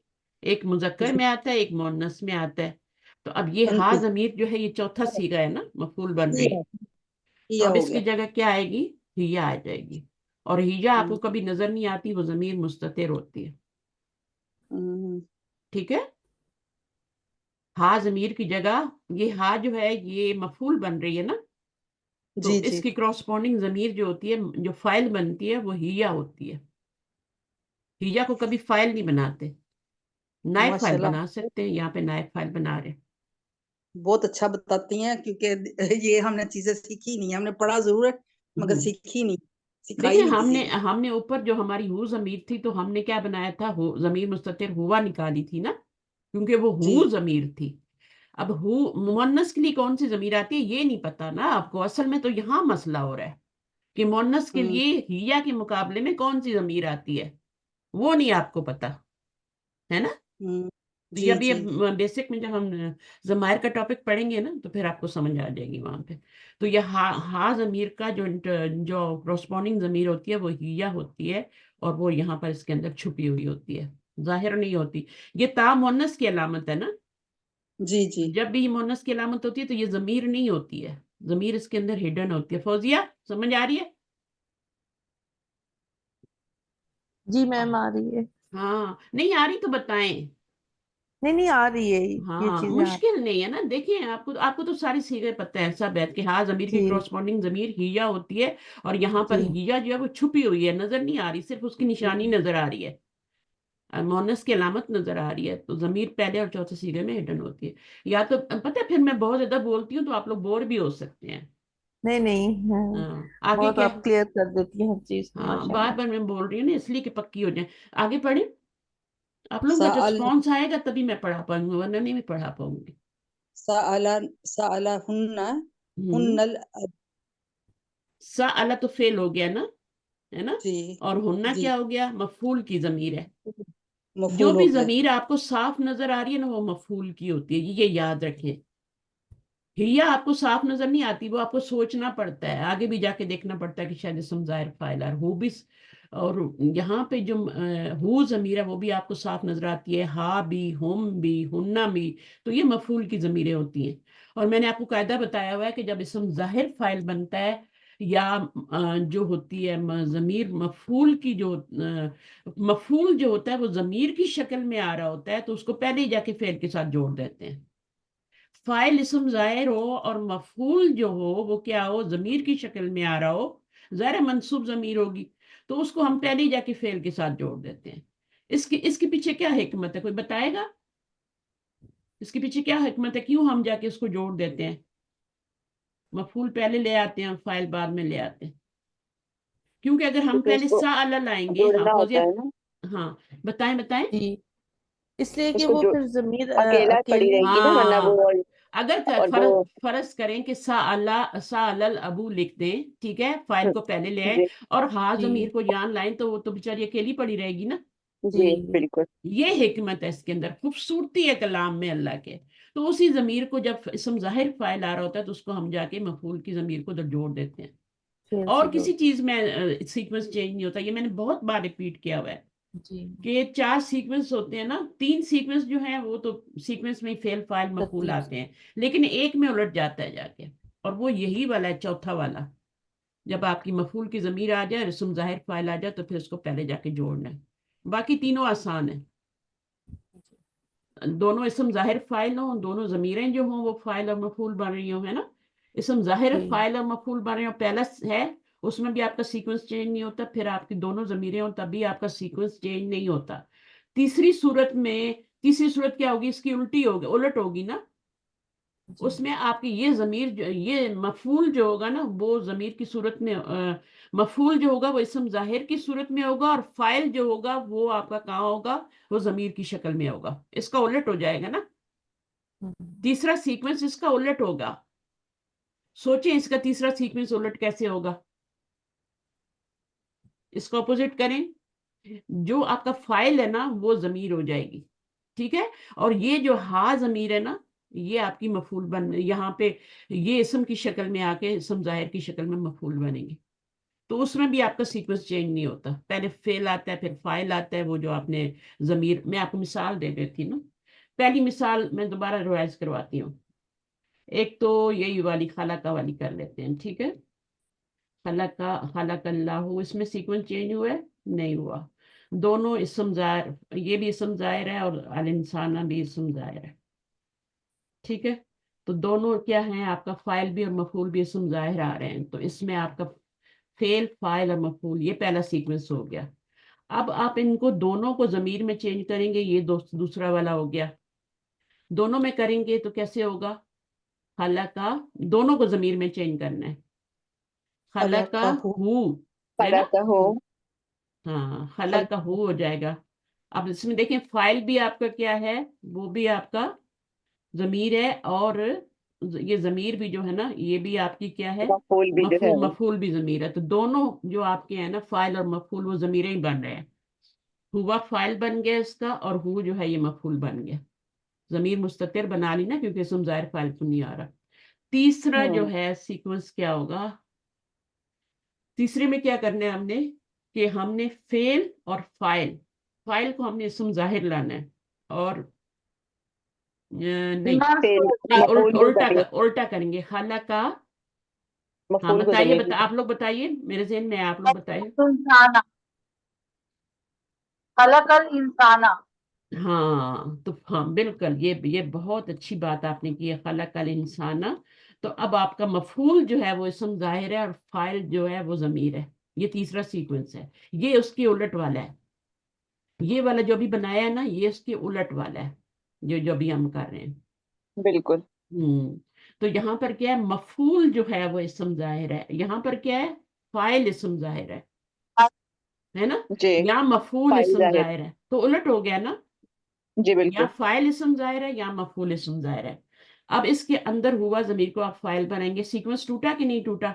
एक मुजक्कर में आता है, एक मुअन्नस में आता है। तो अब ये हा अंतु जमीर जो है ये चौथा सीगा है ना, मफूल बन रही। तो किया अब हो इसकी गया। जगह क्या आएगी, हिया आ जाएगी। और हिया आपको हम्म, कभी नजर नहीं आती, वो जमीर मुस्ततिर होती है, हम्म, ठीक है। हा जमीर की जगह ये हा जो है ये मफूल बन रही है ना, तो जी जी इसकी क्रॉसपॉन्डिंग जमीर जो होती है, जो फाइल बनती है, वो हिया होती है। हिया को कभी फाइल नहीं बनाते, नाइब फाइल माशाल्लाह, बना सकते हैं, यहाँ पे नाइब फाइल बना रहे हैं। बहुत अच्छा बताती हैं, क्योंकि ये हमने चीजें सीखी नहीं है, हमने पढ़ा जरूर है मगर हम्म। सीखी नहीं, देखिए सिखाई नहीं किसी हमने ने। हमने ऊपर जो हमारी हु जमीर थी तो हमने क्या बनाया था, हो जमीर मुस्ततिर हुआ निकाली थी ना, क्योंकि वो जी हु जमीर थी। अब हु मुअन्नस के लिए कौन सी जमीर आती है ये नहीं पता ना आपको, असल में तो यहाँ मसला हो रहा है कि मुअन्नस के हम्म, लिए हिया के मुकाबले में कौन सी जमीर आती है, वो नहीं आपको पता है ना। हम्म, तो ये जी अभी जी बेसिक में जब हम जमायर का टॉपिक पढ़ेंगे ना तो फिर आपको समझ आ जाएगी वहां पे। तो ये हा जमीर का जो कॉरस्पॉन्डिंग जमीर होती है वो हिया होती है, और वो यहाँ पर इसके अंदर छुपी हुई होती है, जाहिर नहीं होती। ये ता मुअन्नस की अलामत है ना, जी जी। जब भी मुअन्नस की अलामत होती है तो ये जमीर नहीं होती है, जमीर इसके अंदर हिडन होती है। फौजिया समझ आ रही है। जी मैम आ रही है। हाँ नहीं आ रही तो बताएं। नहीं नहीं आ रही है, ये हाँ चीजें आ मुश्किल नहीं है ना, देखिए आपको आपको तो सारी सीगे पता है, सब है कि हाँ जमीर की जी क्रॉसपॉन्डिंग जमीर हिया होती है। और यहाँ पर जी हिया जो है वो छुपी हुई है, नजर नहीं आ रही, सिर्फ उसकी निशानी नजर आ रही है, मोनस की अलामत नजर आ रही है। तो जमीर पहले और चौथे सीगे में हिडन होती है। या तो पता है फिर मैं बहुत ज्यादा बोलती हूँ तो आप लोग बोर भी हो सकते हैं। नहीं नहीं है। हाँ आगे बहुत क्या, आप क्लियर कर देती हैं हर चीज, हाँ बार माशाल्लाह। बार मैं बोल रही हूँ ना इसलिए कि पक्की हो जाए। आगे पढ़े, आप लोग का सअल रिस्पॉन्स आएगा तभी मैं पढ़ा पाऊंगी, वरना नहीं मैं पढ़ा पाऊंगी। सअला सअलहुन्ना हुन्नल सअला तो फेल हो गया ना, है ना, जी और हुन्ना जी क्या हो गया, मफूल की जमीर है। जो मफूल भी हो गया। जमीर आपको साफ नजर आ रही है ना, वो मफूल की होती है, ये याद रखें। हिया आपको साफ नजर नहीं आती, वो आपको सोचना पड़ता है, आगे भी जाके देखना पड़ता है कि शायद इसम ज़ाहिर फाइल है। हु भी, और यहाँ पे जो हु जमीर है वो भी आपको साफ नजर आती है, हा भी, हुम भी, हुन्ना भी, तो ये मफूल की जमीरें होती हैं। और मैंने आपको कायदा बताया हुआ है कि जब इसम ज़ाहिर फाइल बनता है या जो होती है जमीर मफूल की, जो मफूल जो होता है वो जमीर की शक्ल में आ रहा होता है, तो उसको पहले ही जाके फेल के साथ जोड़ देते हैं। फाइल इसम जाहिर हो और मफूल जो हो वो क्या हो, जमीर की शक्ल में आ रहा हो, ज़ाहिर मंसूब जमीर होगी, तो उसको हम पहले ही जाके फेल के साथ जोड़ देते हैं। इसके इसके पीछे क्या हिकमत है, कोई बताएगा? इसके पीछे क्या हिकमत है, क्यों हम जाके उसको जोड़ देते हैं, मफूल पहले ले आते हैं फाइल बाद में ले आते हैं? क्योंकि अगर हम क्योंकि पहले उसको साअला लाएंगे, हाँ जोड़ना होता फौजिया, है ना, हाँ बताएं बताएं। जी, इसलिए कि उसको वो जो फिर जमीर अकेला पड़ी अकेली। रहेगी ना, वरना वो हाँ, अगर और वो फर्ज फर्ज करें कि साअलल अबू लिख दें, ठीक है, फाइल को पहले ले आए जी और हा जी जमीर को यान लाइन, तो वो तो बेचारी अकेली पड़ी रहेगी ना। जी जी बिल्कुल। ये हिकमत है इसके अंदर, खूबसूरती है कलाम में अल्लाह के। तो उसी जमीर को जब इसम जाहिर फाइल आ रहा होता है तो उसको हम जाके मफूल की जमीर को उधर जोड़ देते हैं, फेल से और जोड़। किसी चीज में सीक्वेंस चेंज नहीं होता। ये मैंने बहुत बार रिपीट किया हुआ है जी, कि 4 सीक्वेंस होते हैं ना, 3 सीक्वेंस जो है वो तो सीक्वेंस में फेल फाइल मफूल तरतीब आते हैं, लेकिन एक में उलट जाता है जाके, और वो यही वाला है, चौथा वाला। जब आपकी मफूल की जमीर आ जाए, रस्म जाहिर फाइल आ जाए, तो फिर उसको पहले जाके जोड़ना है। बाकी तीनों आसान है, दोनों इसम जाहिर फाइल हो, दोनों जमीरें जो हों वो फाइल और मफूल बन रही हो, है ना। इसम जाहिर जी। फाइल और मफूल बन रहे हो, पहला है उसमें भी आपका सीक्वेंस चेंज नहीं होता, फिर आपकी दोनों जमीरें हो तब भी आपका सीक्वेंस चेंज नहीं होता। तीसरी सूरत क्या होगी, इसकी उल्टी होगी, उलट होगी ना। जी उसमें आपकी ये जमीर ये मफूल जो होगा ना, वो जमीर की सूरत में मफूल जो होगा वो इसम जाहिर की सूरत में होगा, और फाइल जो होगा वो आपका कहाँ होगा, वो जमीर की शक्ल में होगा। इसका उलट हो जाएगा ना, तीसरा सीक्वेंस इसका उलट होगा। सोचें इसका तीसरा सीक्वेंस उलट कैसे होगा, इसका ऑपोजिट करें, जो आपका फाइल है ना वो जमीर हो जाएगी, ठीक है, और ये जो हा जमीर है ना, ये आपकी मफूल बन, यहाँ पे ये इसम की शक्ल में आके इसम जाहिर की शक्ल में मफूल बनेंगे। तो उसमें भी आपका सीक्वेंस चेंज नहीं होता, पहले फेल आता है फिर फाइल आता है, वो जो आपने जमीर, मैं आपको मिसाल दे देती ना। पहली मिसाल मैं दोबारा रिवाइज करवाती हूँ। एक तो यही वाली खाला वाली कर लेते हैं, ठीक है। खलकल्लाहु, इसमें सीक्वेंस चेंज हुआ है? नहीं हुआ। दोनों इसम जाहिर, ये भी इसम जाहिर है और अल इंसाना भी इसम जाहिर है, ठीक है। तो दोनों क्या है, आपका फाइल भी और मफूल भी इसम जाहिर आ रहे हैं, तो इसमें आपका फेल फाइल और मफूल, ये पहला सीक्वेंस हो गया। अब आप इनको दोनों को जमीर में चेंज करेंगे, ये दूसरा वाला हो गया। दोनों में करेंगे तो कैसे होगा, खलका, दोनों को जमीर में चेंज करना है, खलका खलकहु हु, है फला ना, का हो हाँ खल खलका हु हो जाएगा। अब इसमें देखें फाइल भी आपका क्या है, वो भी आपका जमीर है, और ये जमीर भी जो है ना, ये भी आपकी क्या है, मफूल भी जो है वो मफूल भी जमीर है। तो दोनों जो आपके हैं ना, फाइल और मफूल, वो जमीरें ही बन रहे हैं। हुआ फाइल बन गया इसका, और हु जो है ये मफूल बन गया, जमीर मुस्ततिर बना ली ना, क्योंकि इसम जाहिर फाइल को नहीं आ रहा। तीसरा जो हम्म है सीक्वेंस क्या होगा, तीसरे में क्या करना है हमने, कि हमने फेल और फाइल, फाइल को हमने इसम जाहिर लाना है, और नहीं फेल नहीं, मफूल को जमीर, उल्टा करेंगे, खाला का, हाँ मफूल को बताइए, जमीर। आप लोग बताइए, मेरे ज़हन में है, आप लोग बताइए। इंसाना, खलकल इंसाना। हाँ तो हाँ बिल्कुल, ये बहुत अच्छी बात आपने की है, खलकल इंसाना। तो अब आपका मफूल जो है वो इसम जाहिर है, और फाइल जो है वो जमीर है, ये तीसरा सीक्वेंस है। ये उसकी उलट वाला है, ये वाला जो भी बनाया है ना, ये इसके उलट वाला है, जो भी हम कर रहे हैं। बिल्कुल तो यहाँ पर क्या है, मफूल जो है वो इसम जाहिर है, यहाँ पर क्या है, फाइल इसम जाहिर है ना, जी। या मफूल फाइल इसम जाहिर, जाहिर है, तो उलट हो गया ना, जी या बिल्कुल। फाइल इसम जाहिर है या मफूल इसम जाहिर है। اب اس کے اندر ہوا ضمیر کو آپ فائل بنائیں گے. سیکوینس ٹوٹا کہ نہیں ٹوٹا؟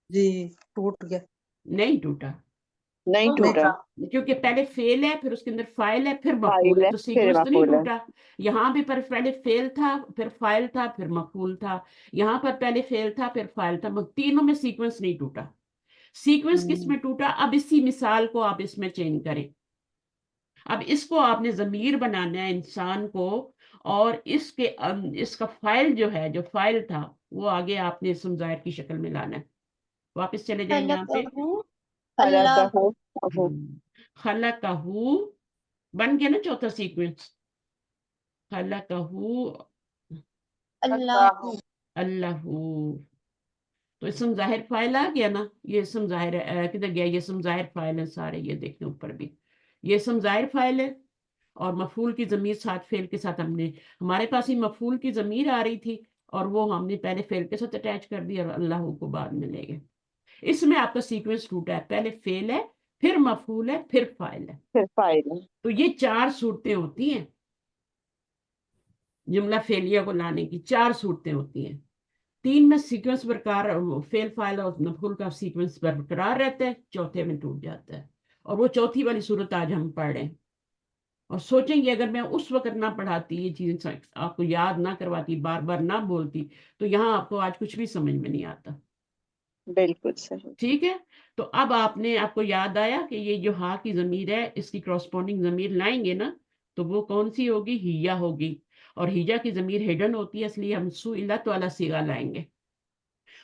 جی ٹوٹ گیا. نہیں ٹوٹا، نہیں نہیں ٹوٹا. کیونکہ پہلے فیل ہے، پھر اس کے اندر فائل ہے، پھر مفعول فائل ہے، ہے تو پھر سیکوینس تو نہیں مفعول ہے. ٹوٹا. یہاں بھی پر پہلے فیل تھا، پھر فائل تھا، پھر مفعول تھا. یہاں پر پہلے فیل تھا، پھر فائل تھا، تینوں میں سیکوینس نہیں ٹوٹا. سیکوینس کس میں ٹوٹا؟ اب اسی مثال کو آپ اس میں چینج کریں. اب اس کو آپ نے ضمیر بنانا ہے انسان کو، اور اس کا فائل جو ہے، جو فائل تھا، وہ آگے آپ نے اسم ظاہر کی شکل میں لانا ہے. واپس چلے جائیں یہاں پہ. خلقہ خلقہ بن گیا نا چوتھا سیکوینس. خلقہ اللہ، تو اسم ظاہر فائل آ گیا نا. یہ اسم ظاہر کدھر گیا؟ یہ اسم ظاہر فائل ہے سارے، یہ دیکھیں اوپر بھی یہ اسم ظاہر فائل ہے، اور مفعول کی ضمیر ساتھ فعل کے ساتھ ہمارے پاس ہی مفعول کی ضمیر آ رہی تھی، اور وہ ہم نے پہلے فعل کے ساتھ اٹیچ کر دی اور اللہ کو بعد میں لے گئے. اس میں آپ کا سیکوینس ٹوٹا ہے، پہلے فعل ہے، پھر مفعول ہے، پھر فاعل ہے. پھر فائل ہے. تو یہ 4 صورتیں ہوتی ہیں جملہ فعلیہ کو لانے کی. 4 صورتیں ہوتی ہیں. 3 میں سیکوینس برقرار، فعل فاعل اور مفعول کا سیکوینس برقرار رہتا ہے، چوتھے میں ٹوٹ جاتا ہے. اور وہ چوتھی والی صورت آج ہم پڑھ رہے ہیں. اور سوچیں گے اگر میں اس وقت نہ پڑھاتی، یہ چیزیں آپ کو یاد نہ کرواتی، بار بار نہ بولتی، تو یہاں آپ کو آج کچھ بھی سمجھ میں نہیں آتا. بالکل صحیح. ٹھیک ہے. تو اب آپ کو یاد آیا کہ یہ جو ہا کی ضمیر ہے، اس کی کراسپونڈنگ ضمیر لائیں گے نا، تو وہ کون سی ہوگی؟ ہیا ہوگی. اور ہیا کی ضمیر ہڈن ہوتی ہے، اس لیے ہم سئلت والا صیغہ لائیں گے.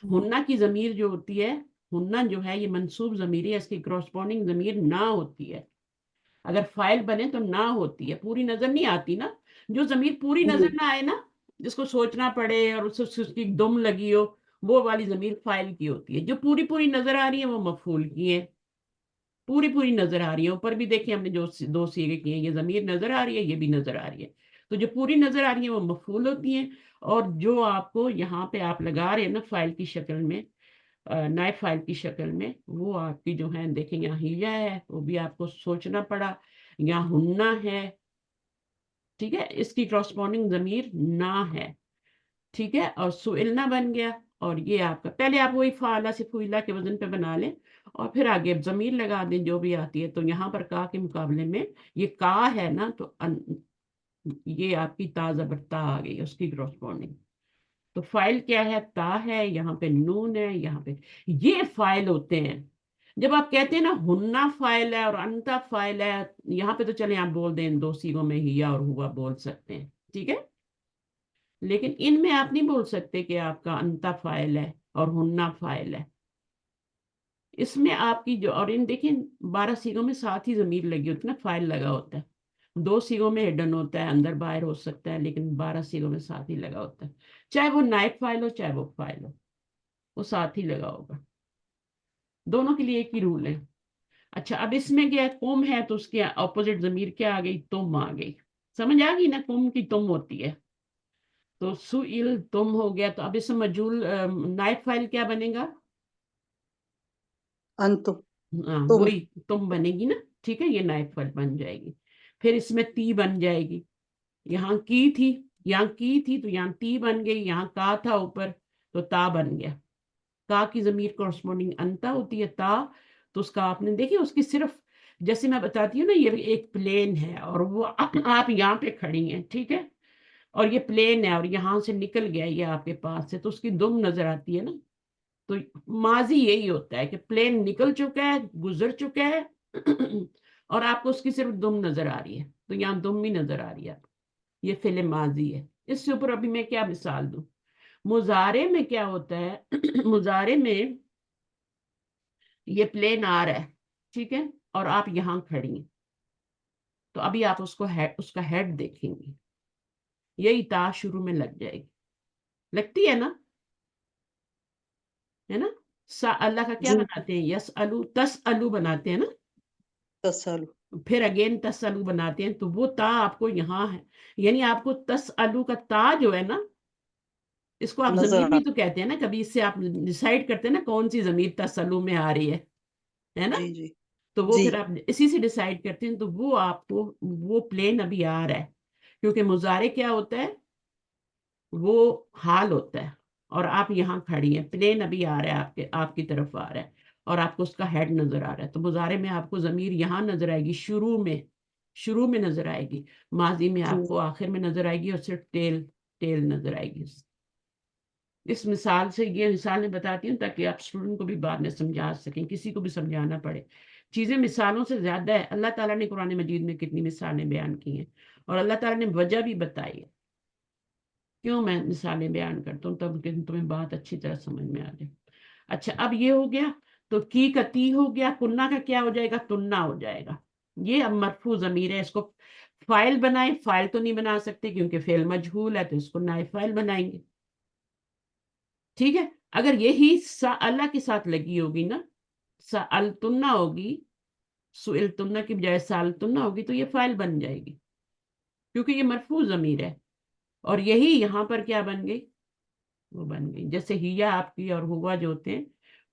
ہنہ کی ضمیر جو ہوتی ہے، ہنہ جو ہے یہ منصوب ضمیر ہے، اس کی کراسپونڈنگ ضمیر نہ ہوتی ہے. اگر فائل بنے تو نہ ہوتی ہے، پوری نظر نہیں آتی نا. جو ضمیر پوری نظر نہ آئے نا، جس کو سوچنا پڑے اور اس کی دم لگی ہو، وہ والی ضمیر فائل کی ہوتی ہے. جو پوری نظر آ رہی ہے وہ مفعول کی ہے. پوری نظر آ رہی ہے. اوپر بھی دیکھیں ہم نے جو 2 صیغے کیے ہیں، یہ ضمیر نظر آ رہی ہے، یہ بھی نظر آ رہی ہے. تو جو پوری نظر آ رہی ہے وہ مفعول ہوتی ہیں. اور جو آپ کو یہاں پہ آپ لگا رہے ہیں نا فائل کی شکل میں، نائب فائل کی شکل میں، وہ آپ کی جو ہے دیکھیں یہاں ہیا ہے، وہ بھی آپ کو سوچنا پڑا. یہاں ہنہ ہے، ٹھیک ہے، اس کی کراسپونڈنگ ضمیر نہ ہے. ٹھیک ہے. اور سئلنا بن گیا. اور یہ آپ کا پہلے آپ وہی فعلہ سے فعلہ کے وزن پہ بنا لیں، اور پھر آگے ضمیر لگا دیں جو بھی آتی ہے. تو یہاں پر کا کے مقابلے میں یہ کا ہے نا، تو یہ آپ کی تا زبر تا آ گئی اس کی کراسپونڈنگ. تو فائل کیا ہے؟ تا ہے. یہاں پہ نون ہے، یہاں پہ یہ فائل ہوتے ہیں. جب آپ کہتے ہیں نا ہنہ فائل ہے اور انتا فائل ہے، یہاں پہ تو چلیں آپ بول دیں 2 صیغوں میں ہیا اور ہوا بول سکتے ہیں، ٹھیک ہے. لیکن ان میں آپ نہیں بول سکتے کہ آپ کا انتا فائل ہے اور ہنہ فائل ہے. اس میں آپ کی جو، اور ان دیکھیں 12 صیغوں میں ساتھ ہی ضمیر لگی ہوتی ہے نا، فائل لگا ہوتا ہے. 2 صیغوں میں ہڈن ہوتا ہے، اندر باہر ہو سکتا ہے، لیکن 12 صیغوں میں ساتھ ہی لگا ہوتا ہے. چاہے وہ نائب فائل ہو چاہے وہ فائل ہو، وہ ساتھ ہی لگا ہوگا. دونوں کے لیے ایک ہی رول ہے. اچھا، اب اس میں کیا قوم ہے، تو اس کے اپوزٹ ضمیر کیا آ گئی؟ تم آ گئی. سمجھ آ گئی نا، قوم کی تم ہوتی ہے. تو سئل تم ہو گیا. تو اب اس مجہول نائب فائل کیا بنے گا؟ انتم. ہاں تم. وہی تم بنے گی نا. ٹھیک ہے، یہ نائب فائل بن جائے گی. پھر اس میں تی بن جائے گی. یہاں کی تھی تو یہاں تی بن گئی. یہاں کا تھا اوپر تو تا بن گیا. کا کی ضمیر کورسپونڈنگ انتا ہوتی ہے. تا تو اس کا آپ نے دیکھی، اس کی صرف جیسے میں بتاتی ہوں نا، یہ ایک پلین ہے اور وہ آپ یہاں پہ کھڑی ہیں، ٹھیک ہے، اور یہ پلین ہے اور یہاں سے نکل گیا یہ آپ کے پاس سے، تو اس کی دم نظر آتی ہے نا. تو ماضی یہی ہوتا ہے کہ پلین نکل چکا ہے، گزر چکا ہے، اور آپ کو اس کی صرف دم نظر آ رہی ہے. تو یہاں دم بھی نظر آ رہی ہے. یہ فعل ماضی ہے. اس سے اوپر ابھی میں کیا مثال دوں؟ مضارع میں کیا ہوتا ہے؟ مضارع میں یہ پلین آ رہا ہے، ٹھیک ہے، اور آپ یہاں کھڑی ہیں. تو ابھی آپ اس کا ہیڈ دیکھیں گی، یہی تا شروع میں لگ جائے گی. لگتی ہے نا، ہے نا. اللہ کا کیا جی بناتے ہیں؟ یس الو تس الو بناتے ہیں نا. تسلو. پھر اگین تس الو بناتے ہیں. تو وہ تا آپ کو یہاں ہے، یعنی آپ کو تس الو کا تا جو ہے نا، اس کو آپ نظر ضمیر آ. بھی تو کہتے ہیں نا. کبھی اس سے آپ ڈیسائیڈ کرتے ہیں نا کون سی ضمیر تسلو میں آ رہی ہے نا. جی جی تو وہ جی. پھر آپ اسی سے ڈیسائیڈ کرتے ہیں. تو وہ آپ کو وہ پلین ابھی آ رہا ہے، کیونکہ مضارع کیا ہوتا ہے؟ وہ حال ہوتا ہے، اور آپ یہاں کھڑی ہیں، پلین ابھی آ رہا ہے آپ کی طرف آ رہا ہے، اور آپ کو اس کا ہیڈ نظر آ رہا ہے، تو مضارع میں آپ کو ضمیر یہاں نظر آئے گی، شروع میں نظر آئے گی، ماضی میں آپ کو آخر میں نظر آئے گی، اور صرف ٹیل نظر آئے گی۔ اس مثال سے، یہ مثال میں بتاتی ہوں تاکہ آپ اسٹوڈنٹ کو بھی بعد میں سمجھا سکیں، کسی کو بھی سمجھانا پڑے۔ چیزیں مثالوں سے زیادہ ہے۔ اللہ تعالیٰ نے قرآن مجید میں کتنی مثالیں بیان کی ہیں، اور اللہ تعالیٰ نے وجہ بھی بتائی ہے کیوں میں مثالیں بیان کرتا ہوں، تب کہ تمہیں بات اچھی طرح سمجھ میں آ جائے۔ اچھا، اب یہ ہو گیا، تو کی کا تی ہو گیا، کنہ کا کیا ہو جائے گا؟ تنہ ہو جائے گا۔ یہ اب مرفوع ضمیر ہے، اس کو فائل بنائیں، فائل تو نہیں بنا سکتے کیونکہ فعل مجہول ہے، تو اس کو نائب فائل بنائیں گے، ٹھیک ہے۔ اگر یہی سألہ کے ساتھ لگی ہوگی نا، سألتنہ ہوگی، سئلتنہ کی بجائے سألتنہ ہوگی، تو یہ فائل بن جائے گی کیونکہ یہ مرفوع ضمیر ہے، اور یہی یہاں پر کیا بن گئی؟ وہ بن گئی۔ جیسے ہیا آپ کی اور ہوا جو ہوتے ہیں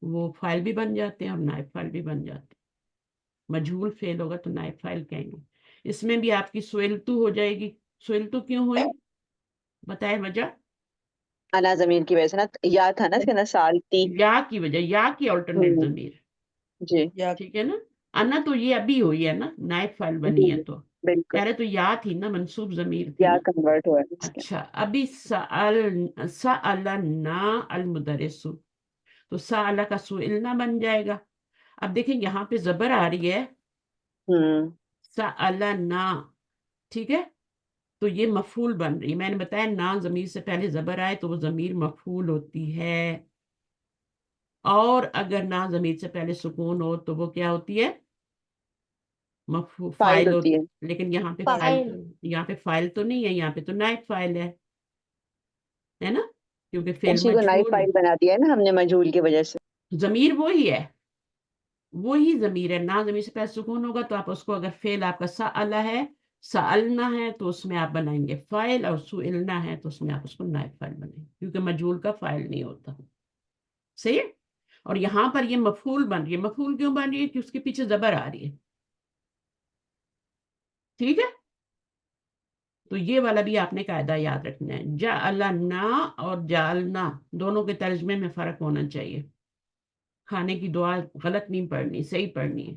وہ فائل بھی بن جاتے ہیں اور نائب فائل بھی بن جاتے ہیں۔ مجہول فعل ہوگا تو نائب فائل کہیں گے۔ اس میں بھی آپ کی سئلتو ہو جائے گی۔ سئلتو کیوں ہوئی؟ بتائے وجہ؟ انا ضمیر کی وجہ سے نا، یا تھا نا اس کے نا، سالتی۔ یا کی وجہ، یا کی آلٹرنیٹ ضمیر، جی یا ٹھیک ہے نا۔ انا تو یہ ابھی ہوئی ہے نا، نائب فائل جی بنی ہے، جی، تو بالکل، پہلے تو یا تھی نا، منصوب ضمیر تھی یا نا۔ کنورٹ ہوا ہے اس کے۔ اچھا، ابھی سألنا المدرس، تو سألہ کا سئلنا بن جائے گا۔ اب دیکھیں یہاں پہ زبر آ رہی ہے، ہوں سألنا، ٹھیک ہے، تو یہ مفعول بن رہی ہے۔ میں نے بتایا نا ضمیر سے پہلے زبر آئے تو وہ ضمیر مفعول ہوتی ہے، اور اگر نا ضمیر سے پہلے سکون ہو تو وہ کیا ہوتی ہے؟ فائل فائل ہوتی ہوتی۔ ہے۔ لیکن یہاں پہ فائل۔ یہاں پہ فائل تو نہیں ہے، یہاں پہ تو نائب فائل ہے نا، کیونکہ فعل اسی کو نائب مجہول ہے، فائل بنا دیا ہے نا ہم نے مجہول کی وجہ سے۔ ضمیر وہی ہے، وہی ضمیر ہے۔ نا ضمیر سے پہلے سکون ہوگا تو آپ اس کو، اگر فعل آپ کا سألہ ہے، سألنا ہے، تو اس میں آپ بنائیں گے فائل، اور سئلنا ہے تو اس میں آپ اس کو نائب فائل بنائیں گے، کیونکہ مجہول کا فائل نہیں ہوتا، صحیح ہے۔ اور یہاں پر یہ مفعول بن رہی ہے۔ مفعول کیوں بن رہی ہے؟ کہ اس کے پیچھے زبر آ رہی ہے، ٹھیک ہے۔ تو یہ والا بھی آپ نے قاعدہ یاد رکھنا ہے۔ جعلنا اور جعلنا دونوں کے ترجمے میں فرق ہونا چاہیے۔ کھانے کی دعا غلط نہیں پڑھنی، صحیح پڑھنی ہے۔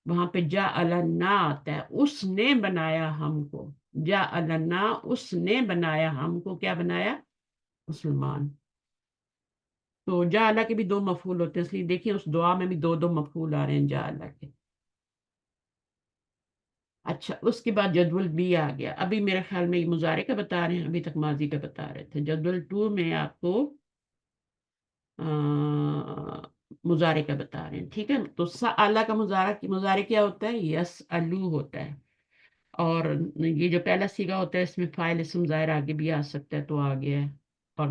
وہاں پہ جعلنا آتا ہے، اس نے بنایا ہم کو، جعلنا اس نے بنایا ہم کو، کیا بنایا؟ مسلمان۔ تو جعلہ کے بھی دو مفعول ہوتے ہیں، اس لیے دیکھیں اس دعا میں بھی دو مفعول آ رہے ہیں جعلہ کے۔ اچھا، اس کے بعد جدول بی آ گیا۔ ابھی میرے خیال میں یہ مضارع کا بتا رہے ہیں، ابھی تک ماضی کا بتا رہے تھے۔ جدول 2 میں آپ کو مضارع کا بتا رہے ہیں، ٹھیک ہے۔ تو سألہ کا مضارع کیا ہوتا ہے؟ یسألو ہوتا ہے، اور یہ جو پہلا صیغہ ہوتا ہے اس میں فاعل اسم ظاہر آگے بھی آ سکتا ہے، تو آ گیا ہے، اور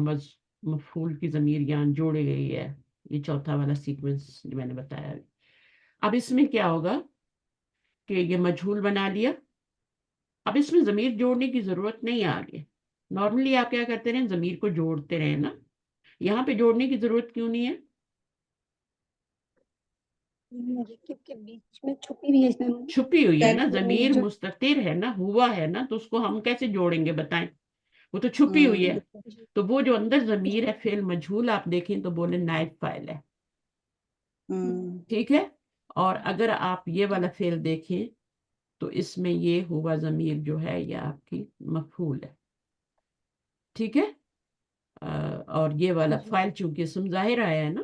مفعول کی ضمیر یہاں جوڑی گئی ہے، یہ چوتھا والا سیکوینس جو میں نے بتایا۔ اب اس میں کیا ہوگا کہ یہ مجہول بنا لیا، اب اس میں ضمیر جوڑنے کی ضرورت نہیں آگے۔ نارملی آپ کیا کرتے رہیں؟ ضمیر کو جوڑتے رہیں نا، یہاں پہ جوڑنے کی ضرورت کیوں نہیں ہے؟ نیگیٹو کے بیچ میں چھپی ہوئی ہے، اس میں چھپی ہوئی ہے نا، ضمیر جو مستتر ہے نا، ہوا ہے نا، تو اس کو ہم کیسے جوڑیں گے بتائیں؟ وہ تو چھپی ہوئی ہے۔ تو وہ جو اندر ضمیر ہے فعل مجہول، آپ دیکھیں تو بولے نائب فاعل ہے، ٹھیک ہے۔ اور اگر آپ یہ والا فعل دیکھیں تو اس میں یہ ہوا ضمیر جو ہے یہ آپ کی مفعول ہے، ٹھیک ہے۔ اور یہ والا فاعل چونکہ اسم ظاہر آیا ہے نا،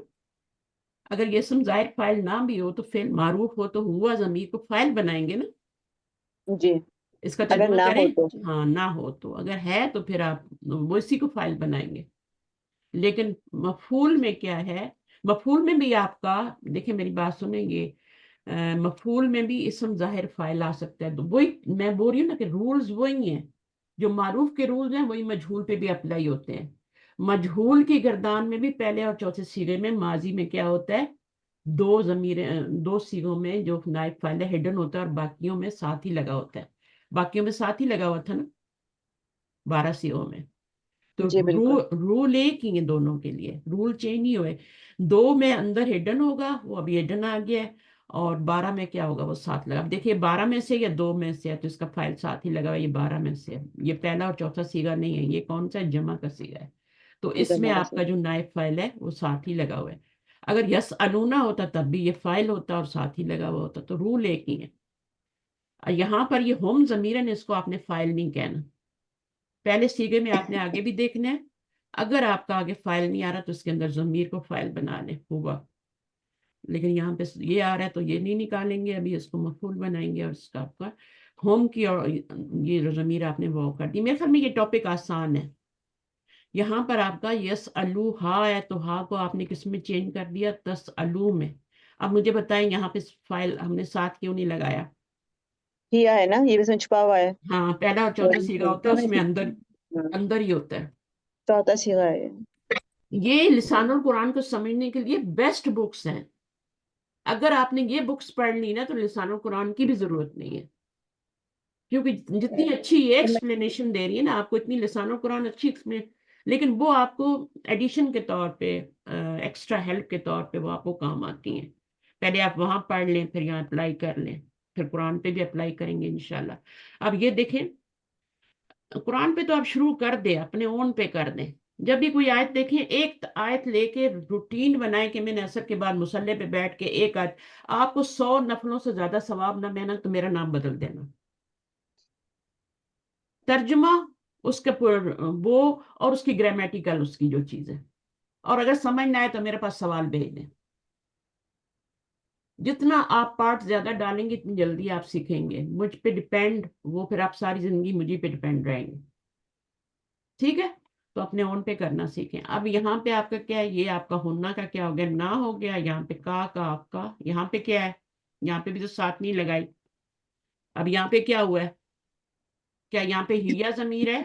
اگر یہ اسم ظاہر فاعل نہ بھی ہو تو فعل معروف ہو تو ہوا ضمیر کو فاعل بنائیں گے نا، جی، اس کا اگر ترجمہ نہ کریں۔ ہو تو۔ ہاں، نہ ہو تو، اگر ہے تو پھر آپ وہ اسی کو فاعل بنائیں گے۔ لیکن مفعول میں کیا ہے؟ مفعول میں بھی آپ کا، دیکھیں میری بات سنیں گے، مفعول میں بھی اسم ظاہر فاعل آ سکتا ہے، تو وہی میں بول رہی ہوں نا کہ رولز وہی ہیں، جو معروف کے رولز ہیں وہی مجہول پہ بھی اپلائی ہوتے ہیں۔ مجہول کی گردان میں بھی پہلے اور چوتھے صیغے میں، ماضی میں کیا ہوتا ہے؟ دو صیغوں میں جو نائب فاعل ہے ہڈن ہوتا ہے، اور باقیوں میں ساتھ ہی لگا ہوتا ہے۔ باقیوں میں ساتھ ہی لگا ہوا تھا نا 12 صیغوں میں، تو جی بالکل، رول ایک ہی ہیں دونوں کے لیے، رول چینج نہیں ہوئے۔ 2 میں اندر ہڈن ہوگا، وہ ابھی ہڈن آ گیا ہے، اور 12 میں کیا ہوگا وہ 7 لگا. اب دیکھیے 12 میں سے یا 2 میں سے ہے تو اس کا فائل ساتھ ہی لگا ہوا ہے. یہ 12 میں سے ہے. یہ پہلا اور چوتھا سیگا نہیں ہے. یہ کون سا ہے؟ جمع کا سیگا ہے. تو اس میں جمع کا آپ کا جو نائب فائل ہے وہ ساتھ ہی لگا ہوا ہے. اگر یس الونا ہوتا تب بھی یہ فائل ہوتا اور ساتھ ہی لگا ہوا ہوتا. تو رول ایک ہی ہے. یہاں پر یہ ہوم ضمیر ہے، اس کو آپ نے فائل نہیں کہنا. پہلے سیگے میں آپ نے آگے بھی دیکھنا ہے. اگر آپ کا آگے فائل نہیں آ رہا تو اس کے اندر ضمیر کو فائل بنا لیں ہوگا. لیکن یہاں پہ یہ آ رہا ہے تو یہ نہیں نکالیں گے. ابھی اس کو مفعول بنائیں گے اور اس کا آپ کا ہوم کی اور یہ ضمیر آپ نے وہ کر دی. میرے خیال میں یہ ٹاپک آسان ہے. یہاں پر آپ کا یس الو ہا ہے تو ہا کو آپ نے کس میں چینج کر دیا؟ تس الو میں. اب مجھے بتائیں یہاں پہ فائل ہم نے ساتھ کیوں نہیں لگایا؟ کیا ہے نا، یہ بھی اس میں چھپا ہوا ہے. ہاں پہلا اور چوتھا سیگا ہوتا ہے اس میں اندر ہاں، اندر ہی ہوتا ہے. چوتھا صیغہ ہے. یہ لسان القرآن کو سمجھنے کے لیے بیسٹ بکس ہیں. اگر آپ نے یہ بکس پڑھ لی نا تو لسان القرآن کی بھی ضرورت نہیں ہے. کیونکہ جتنی اچھی یہ ایکسپلینیشن دے رہی ہے نا آپ کو، اتنی لسان القرآن اچھی لیکن وہ آپ کو ایڈیشن کے طور پہ، ایکسٹرا ہیلپ کے طور پہ وہ آپ کو کام آتی ہیں. پہلے آپ وہاں پڑھ لیں، پھر یہاں اپلائی کر لیں، پھر قرآن پہ بھی اپلائی کریں گے انشاءاللہ. اب یہ دیکھیں قرآن پہ تو آپ شروع کر دیں، اپنے اون پہ کر دیں. جب بھی کوئی آیت دیکھیں، ایک آیت لے کے روٹین بنائیں کہ میں نے عصر کے بعد مصلی پہ بیٹھ کے ایک آیت. آپ کو 100 نفلوں سے زیادہ ثواب نہ ملنا تو میرا نام بدل دینا. ترجمہ اس کے وہ اور اس کی گرامیٹیکل اس کی جو چیز ہے، اور اگر سمجھ نہ آئے تو میرے پاس سوال بھیج دیں. جتنا آپ پارٹ زیادہ ڈالیں گے اتنی جلدی آپ سیکھیں گے. مجھ پہ ڈیپینڈ، وہ پھر آپ ساری زندگی مجھے پہ ڈیپینڈ رہیں گے. ٹھیک ہے؟ تو اپنے اون پہ کرنا سیکھیں. اب یہاں پہ آپ کا کیا ہے؟ یہ آپ کا ہونا کا کیا ہو گیا؟ نہ ہو گیا. یہاں پہ کا آپ کا. یہاں پہ کیا ہے؟ یہاں پہ بھی تو ساتھ نہیں لگائی. اب یہاں پہ کیا ہوا ہے؟ کیا یہاں پہ ہیا ضمیر ہے؟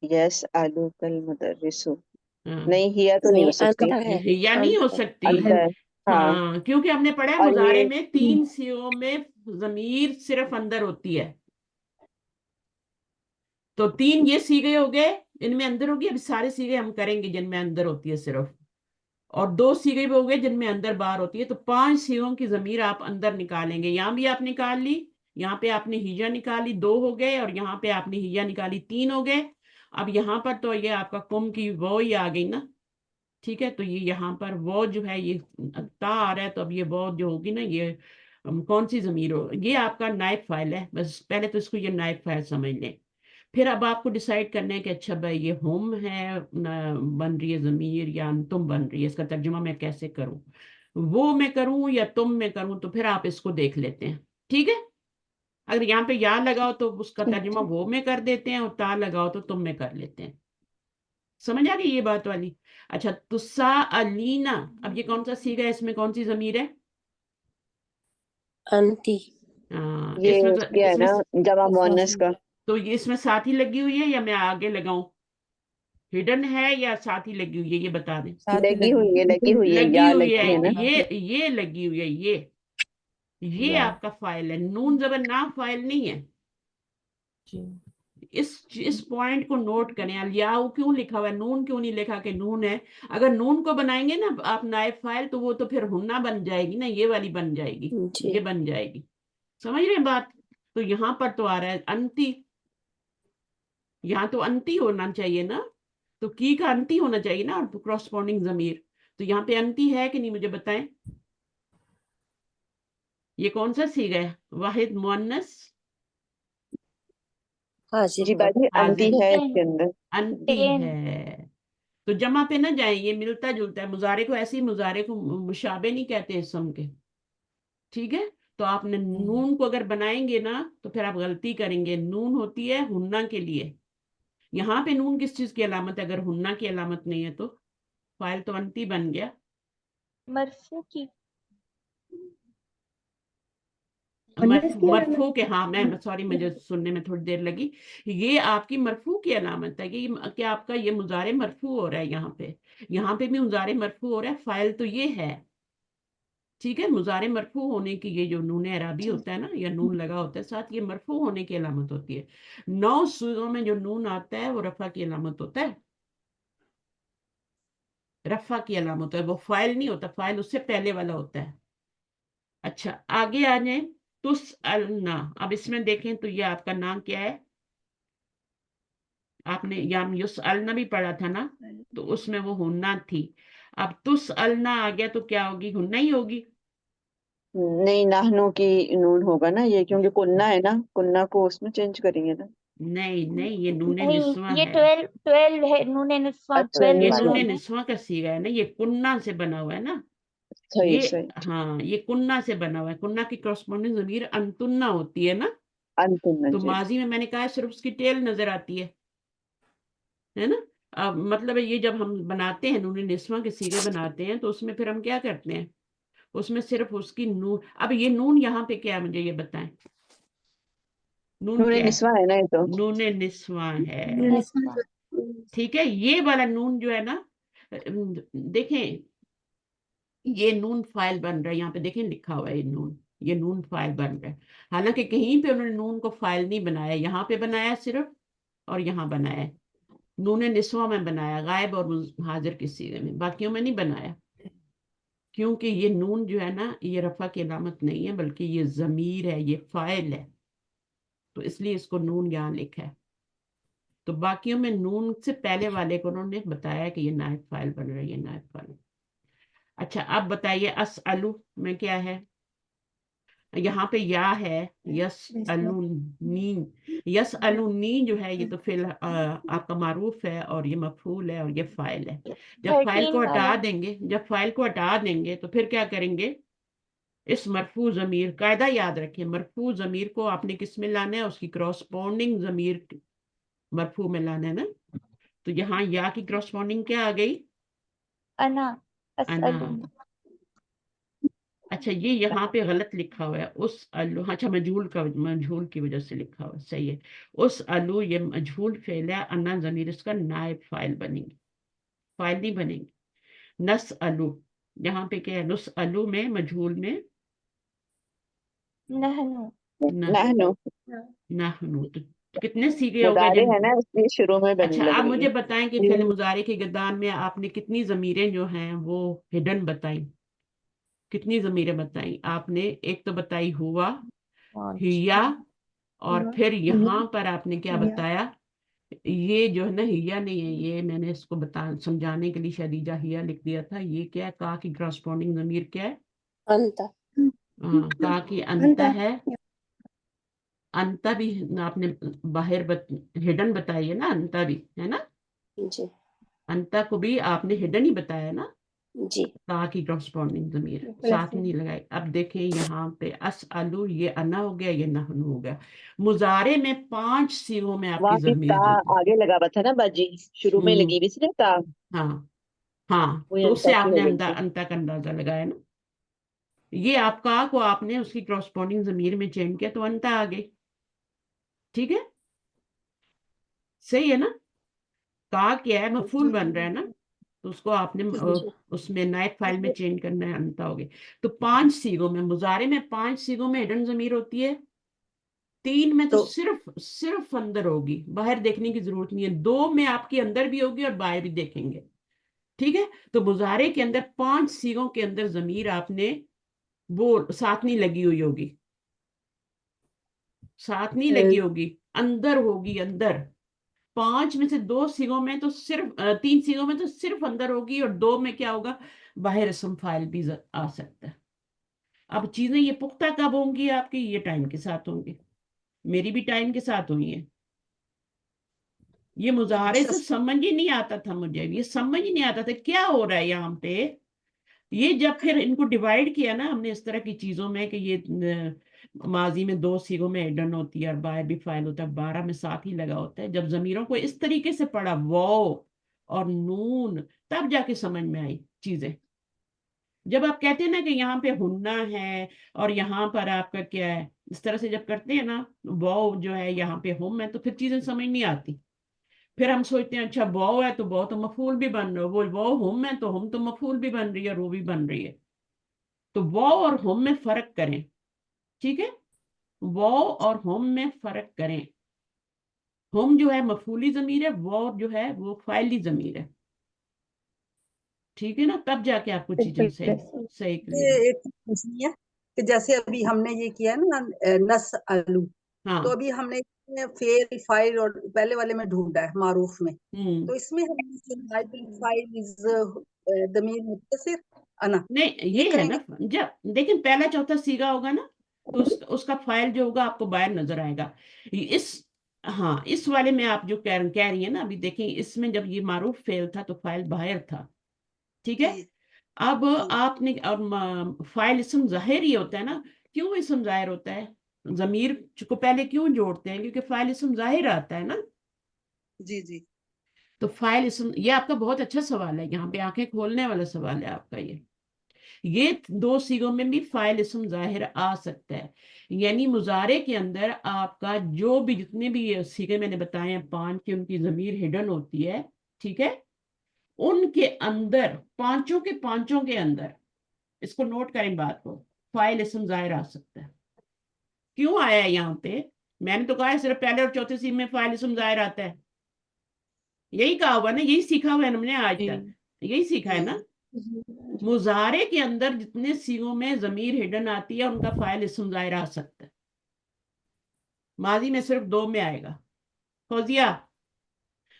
یس آلو کل مدرسو. ہاں. نہیں، ہیا تو نہیں ہو سکتی. انت ہے. ہیا نہیں ہو سکتی. انت ہے. ہاں، ہاں کیونکہ ہم نے پڑھا ہے اور مضارع یہ میں 3 سیغوں میں ضمیر صرف اندر ہوتی ہے. تو 3 یہ سیغے ہو گئے، ان میں اندر ہوگی. اب سارے سیغے ہم کریں گے جن میں اندر ہوتی ہے صرف، اور 2 سیغے بھی ہو گئے جن میں اندر باہر ہوتی ہے. تو 5 سیغوں کی ضمیر آپ اندر نکالیں گے. یہاں بھی آپ نکال لی، یہاں پہ آپ نے ہجا نکالی 2 ہو گئے، اور یہاں پہ آپ نے ہجا نکالی 3 ہو گئے. اب یہاں پر تو یہ آپ کا کم کی وہ ہی آ گئی نا. ٹھیک ہے؟ تو یہ یہاں پر وہ جو ہے یہ تا آ رہا ہے، تو اب یہ وہ جو ہوگی نا یہ کون سی ضمیر ہو؟ یہ آپ کا نائب فائل ہے. بس پہلے تو اس کو یہ نائب فائل سمجھ لیں. پھر اب آپ کو ڈیسائیڈ کرنا ہے کہ اچھا بھائی یہ ہوم ہے بن رہی ہے ضمیر یا تم بن رہی ہے، اس کا ترجمہ میں کیسے کروں؟ وہ میں کروں یا تم میں کروں؟ تو پھر آپ اس کو دیکھ لیتے ہیں. ٹھیک ہے؟ اگر یہاں پہ یا لگاؤ تو اس کا ترجمہ وہ میں کر دیتے ہیں، اور تا لگاؤ تو تم میں کر لیتے ہیں. سمجھ آ گئی یہ بات والی؟ اچھا تسا الینا، اب یہ کون سا سیغہ ہے؟ اس میں کون سی ضمیر ہے؟ انتی. یہ اس میں کیا ہے نا، جمع مؤنث کا. تو یہ اس میں ساتھ ہی لگی ہوئی ہے یا میں آگے لگاؤں؟ ہڈن ہے یا ساتھ ہی لگی ہوئی ہے؟ یہ بتا دیں. لگی ہوئی ہے، لگی ہوئی ہے، لگی یا ہوئی لگی ہے نا. ہے. یہ لگی ہوئی ہے. یہ آپ کا فائل ہے. نون زبر نہ فائل نہیں ہے. اس پوائنٹ کو نوٹ کریں. الیاؤ کیوں لکھا ہوا ہے؟ نون کیوں نہیں لکھا کہ نون ہے؟ اگر نون کو بنائیں گے نا آپ نائب فائل تو وہ تو پھر ہننا بن جائے گی نا، یہ والی بن جائے گی، جی. یہ بن جائے گی. سمجھ رہے ہیں بات؟ تو یہاں پر تو آ رہا ہے انتی. یہاں تو انتی ہونا چاہیے نا، تو کی کا انتی ہونا چاہیے نا کراسپونڈنگ ضمیر. تو یہاں پہ انتی ہے کہ نہیں مجھے بتائیں. یہ کون سا سیغہ ہے؟ واحد مؤنث حاضر جی باجی، انتی حاضر. ہے اس کے اندر. انتی ہے. تو جمع پہ نہ جائیں، یہ ملتا جلتا ہے. مضارع کو ایسے ہی مضارع کو مشابہ نہیں کہتے اسم کے. ٹھیک ہے؟ تو آپ نے نون کو اگر بنائیں گے نا تو پھر آپ غلطی کریں گے. نون ہوتی ہے ہننا کے لیے. یہاں پہ نون کس چیز کی علامت ہے؟ اگر ہننا کی علامت نہیں ہے تو فائل تو انتی بن گیا. مرفوع کی مرفوع کے، ہاں میں سوری مجھے سننے میں تھوڑی دیر لگی. یہ آپ کی مرفوع کی علامت ہے کہ آپ کا یہ مضارع مرفوع ہو رہا ہے. یہاں پہ بھی مضارع مرفوع ہو رہا ہے. فائل تو یہ ہے. ٹھیک ہے؟ مضارع مرفوع ہونے کی یہ جو نون اعرابی ہوتا ہے نا، یا نون لگا ہوتا ہے ساتھ، یہ مرفوع ہونے کی علامت ہوتی ہے. 9 صیغوں میں جو نون آتا ہے وہ رفع کی علامت ہوتا ہے. رفع کی علامت ہوتا ہے، وہ فائل نہیں ہوتا. فائل اس سے پہلے والا ہوتا ہے. अच्छा आगे आ जाए, तुसअलना। अब इसमें देखें तो ये आपका नाम क्या है, आपने याम युसअलना भी पढ़ा था ना, तो उसमें वो हुन्ना थी। अब तुसअलना आ गया तो क्या होगी, हुन्ना ही होगी। नहीं, नाहनु की नून होगा ना ये, क्योंकि कुन्ना है ना, कुन्ना को उसमें चेंज करेंगे ना। नहीं नहीं, ये नूने नहीं, निस्वा ये है। 12 है, नूने निस्वा अच्छा, 12 ये वाला नूने है। निस्वा का सीगा है ना, ये कुन्ना से बना हुआ है ना। सही ये सही। हाँ, ये कुन्ना से बना हुआ है। कुन्ना की कॉरस्पॉन्डिंग ज़मीर अंतुन्ना होती है ना। अंतुन्ना तो जी। माजी में मैंने कहा है सिर्फ उसकी टेल नजर आती है ना। अब मतलब है ये जब हम बनाते हैं नूने निस्वा के सीगे बनाते हैं तो उसमें फिर हम क्या करते हैं, उसमें सिर्फ उसकी नून। अब ये नून यहाँ पे क्या है, मुझे ये बताएं, नून नून क्या है? निस्वा है ना ये तो। नूने निस्वा है। निस्वा ठीक है, ये वाला नून जो है ना, देखें ये नून फाइल बन रहा है, यहाँ पे देखें लिखा हुआ है ये नून फाइल बन रहा है। हालांकि कहीं पे उन्होंने नून को फाइल नहीं बनाया, यहाँ पे बनाया सिर्फ, और यहाँ बनाया है। नून निस्वा में बनाया गायब और हाजिर के सीगे में, बाकियों में नहीं बनाया। क्योंकि ये नून जो है ना, ये रफा की अलामत नहीं है, बल्कि ये जमीर है, ये फाइल है, तो इसलिए इसको नून यहाँ लिखा है। तो बाकियों में नून से पहले वाले को उन्होंने बताया कि ये नायब फाइल बन रही है, नायब फाइल। अच्छा अब बताइए असअलु में क्या है, यहाँ पे या है, यस अलूनी। यस अलूनी जो है ये तो फिल आपका मारूफ है, और ये मफूल है, और ये फाइल है। जब फाइल 13 को हटा वाला। देंगे, जब फाइल को हटा देंगे तो फिर क्या करेंगे, इस मरफू जमीर, कायदा याद रखें, मरफू जमीर को आपने किस में लाना है, उसकी क्रॉसपॉन्डिंग जमीर मरफू में लाना है ना। तो यहाँ या की क्रॉसपॉन्डिंग क्या आ गई, अना, अना। असअलु। अच्छा ये यहाँ पे गलत लिखा हुआ है, उस अलू, अच्छा मजहूल की वजह से लिखा हुआ है, सही है। उस अलू ये मजहूल फेल है, अन्ना जमीर इसका नायब फाइल बनेगी, फाइल नहीं बनेगी। नस अलू, यहाँ पे क्या है, नुस अलू में मजहूल में नहनु। न, नाहनु नहनु। तो कितने सीखे हो गए मुदारे जिन। है ना, इसलिए शुरू में बनने अच्छा लग आप रही मुझे है। बताएं कि फेल मुजारे के गिरदार में आपने कितनी जमीरें जो हैं वो हिडन बताई, कितनी जमीरें बताई आपने? एक तो बताई हुआ, 5। हिया, और फिर यहाँ पर आपने क्या बताया, ये जो है ना हिया नहीं है, ये मैंने इसको बता समझाने के लिए शदीजा हिया लिख दिया था। ये क्या है, का की क्रॉसपॉन्डिंग जमीर क्या है, अंता। हाँ का की अंता है। अंता भी आपने बाहर हिडन बताई है ना, अंता भी है ना। जी अंता को भी आपने हिडन ही बताया ना, जी। ता की क्रॉसपॉन्डिंग जमीर साथ नहीं लगाई। अब देखें यहाँ पे अस अलू, ये अना हो गया, ये नहनु हो गया। मुजारे में 5 सीगों में आपकी वहां भी ता जमीर जो, आगे लगा हुआ था ना बाजी, शुरू में हम्म, लगी हुई थी ना ता। हाँ हाँ, वही तो अंता उससे की हो आपने गई थी। अंता का अंदाजा लगाया ना। ये आपका को आपने उसकी क्रॉसपॉन्डिंग जमीर में चेंज किया तो अंता आ गई। ठीक है, सही है ना। का क्या है, मफूल बन रहा है ना, तो उसको आपने उसमें नायब फाइल में चेंज करना है, अंता हो गई। तो 5 सीगों में, मुजारे में 5 सीगों में हिडन जमीर होती है, 3 में तो तो सिर्फ अंदर होगी, बाहर देखने की जरूरत नहीं है। 2 में आपकी अंदर भी होगी और बाहर भी देखेंगे। ठीक है, तो मुजारे के अंदर 5 सीगों के अंदर जमीर आपने वो साथ नहीं लगी हुई होगी, साथ नहीं लगी होगी, अंदर होगी, अंदर। 5 में से 2 सीगों में तो सिर्फ 3 सीगों में तो सिर्फ अंदर होगी, और 2 में क्या होगा, बाहर इसम फाइल भी आ सकता है। अब चीजें ये पुख्ता कब होंगी आपकी, ये टाइम के साथ होंगी, मेरी भी टाइम के साथ हुई है। ये मुजाहरे से समझ ही नहीं आता था मुझे, ये समझ ही नहीं आता था क्या हो रहा है यहाँ पे। ये जब फिर इनको डिवाइड किया ना हमने इस तरह की चीजों में कि ये माजी में 2 सीगों में एडन होती है और बाय भी फाइल होता है, 12 में साथ ही लगा होता है। जब जमीरों को इस तरीके से पढ़ा, वाओ और नून, तब जाके समझ में आई चीजें। जब आप कहते हैं ना कि यहाँ पे हुन्ना है और यहाँ पर आपका क्या है, इस तरह से जब करते हैं ना, वाओ जो है यहाँ पे हुम है, तो फिर चीजें समझ नहीं आती। फिर हम सोचते हैं अच्छा वाओ है तो वाओ तो मफूल भी बन रहा है, वो वाओ हुम है तो हुम तो मफूल भी बन रही है, रो भी बन रही है। तो वाओ और हुम में फर्क करें, ठीक है, वाओ और हुम में फर्क करें। हुम जो है मफूली जमीर है, वाओ जो है वो फाइली जमीर है। ठीक है ना, तब जाके आपको चीजें सही सही ये क्लियर। एक पूछनी है, کہ جیسے ابھی ہم نے یہ کیا ہے نا نس آلو، ہاں تو ابھی ہم نے فیل فائل اور پہلے والے میں ڈھونڈا ہے معروف میں، تو اس میں ہم فائل ضمیر متصل انا نہیں یہ یہ ہے کریں نا، گے. جب لیکن پہلا چوتھا سیگا ہوگا نا تو اس کا فائل جو ہوگا آپ کو باہر نظر آئے گا. ہاں اس والے میں آپ جو کہہ رہی ہیں نا، ابھی دیکھیں اس میں جب یہ معروف فعل تھا تو فائل باہر تھا، ٹھیک ہے. جی اب جی آپ نے فائل اسم ظاہر ہی ہوتا ہے نا. کیوں اسم ظاہر ہوتا ہے؟ ضمیر کو پہلے کیوں جوڑتے ہیں؟ کیونکہ فائل اسم ظاہر آتا ہے نا. جی جی تو فائل اسم، یہ آپ کا بہت اچھا سوال ہے، یہاں پہ آنکھیں کھولنے والا سوال ہے آپ کا. یہ دو سیگوں میں بھی فائل اسم ظاہر آ سکتا ہے. یعنی مضارع کے اندر آپ کا جو بھی جتنے بھی سیگے میں نے بتائے ہیں 5 کی، ان کی ضمیر ہڈن ہوتی ہے، ٹھیک ہے. ان کے اندر پانچوں کے اندر، اس کو نوٹ کریں بات کو، فائل اسم ظاہر آ سکتا ہے. کیوں آیا ہے یہاں پہ؟ میں نے تو کہا ہے صرف پہلے اور چوتھے سیگ میں فائل اسم ظاہر آتا ہے. یہی کہا ہوا نا، یہی سیکھا ہوا ہے ہم نے آج تک، یہی سیکھا ہے نا. مضارع کے اندر جتنے سیغوں میں ضمیر ہڈن آتی ہے ان کا فاعل اسم ظاہر آ سکتا ہے. ماضی میں صرف 2 میں آئے گا. فوزیہ،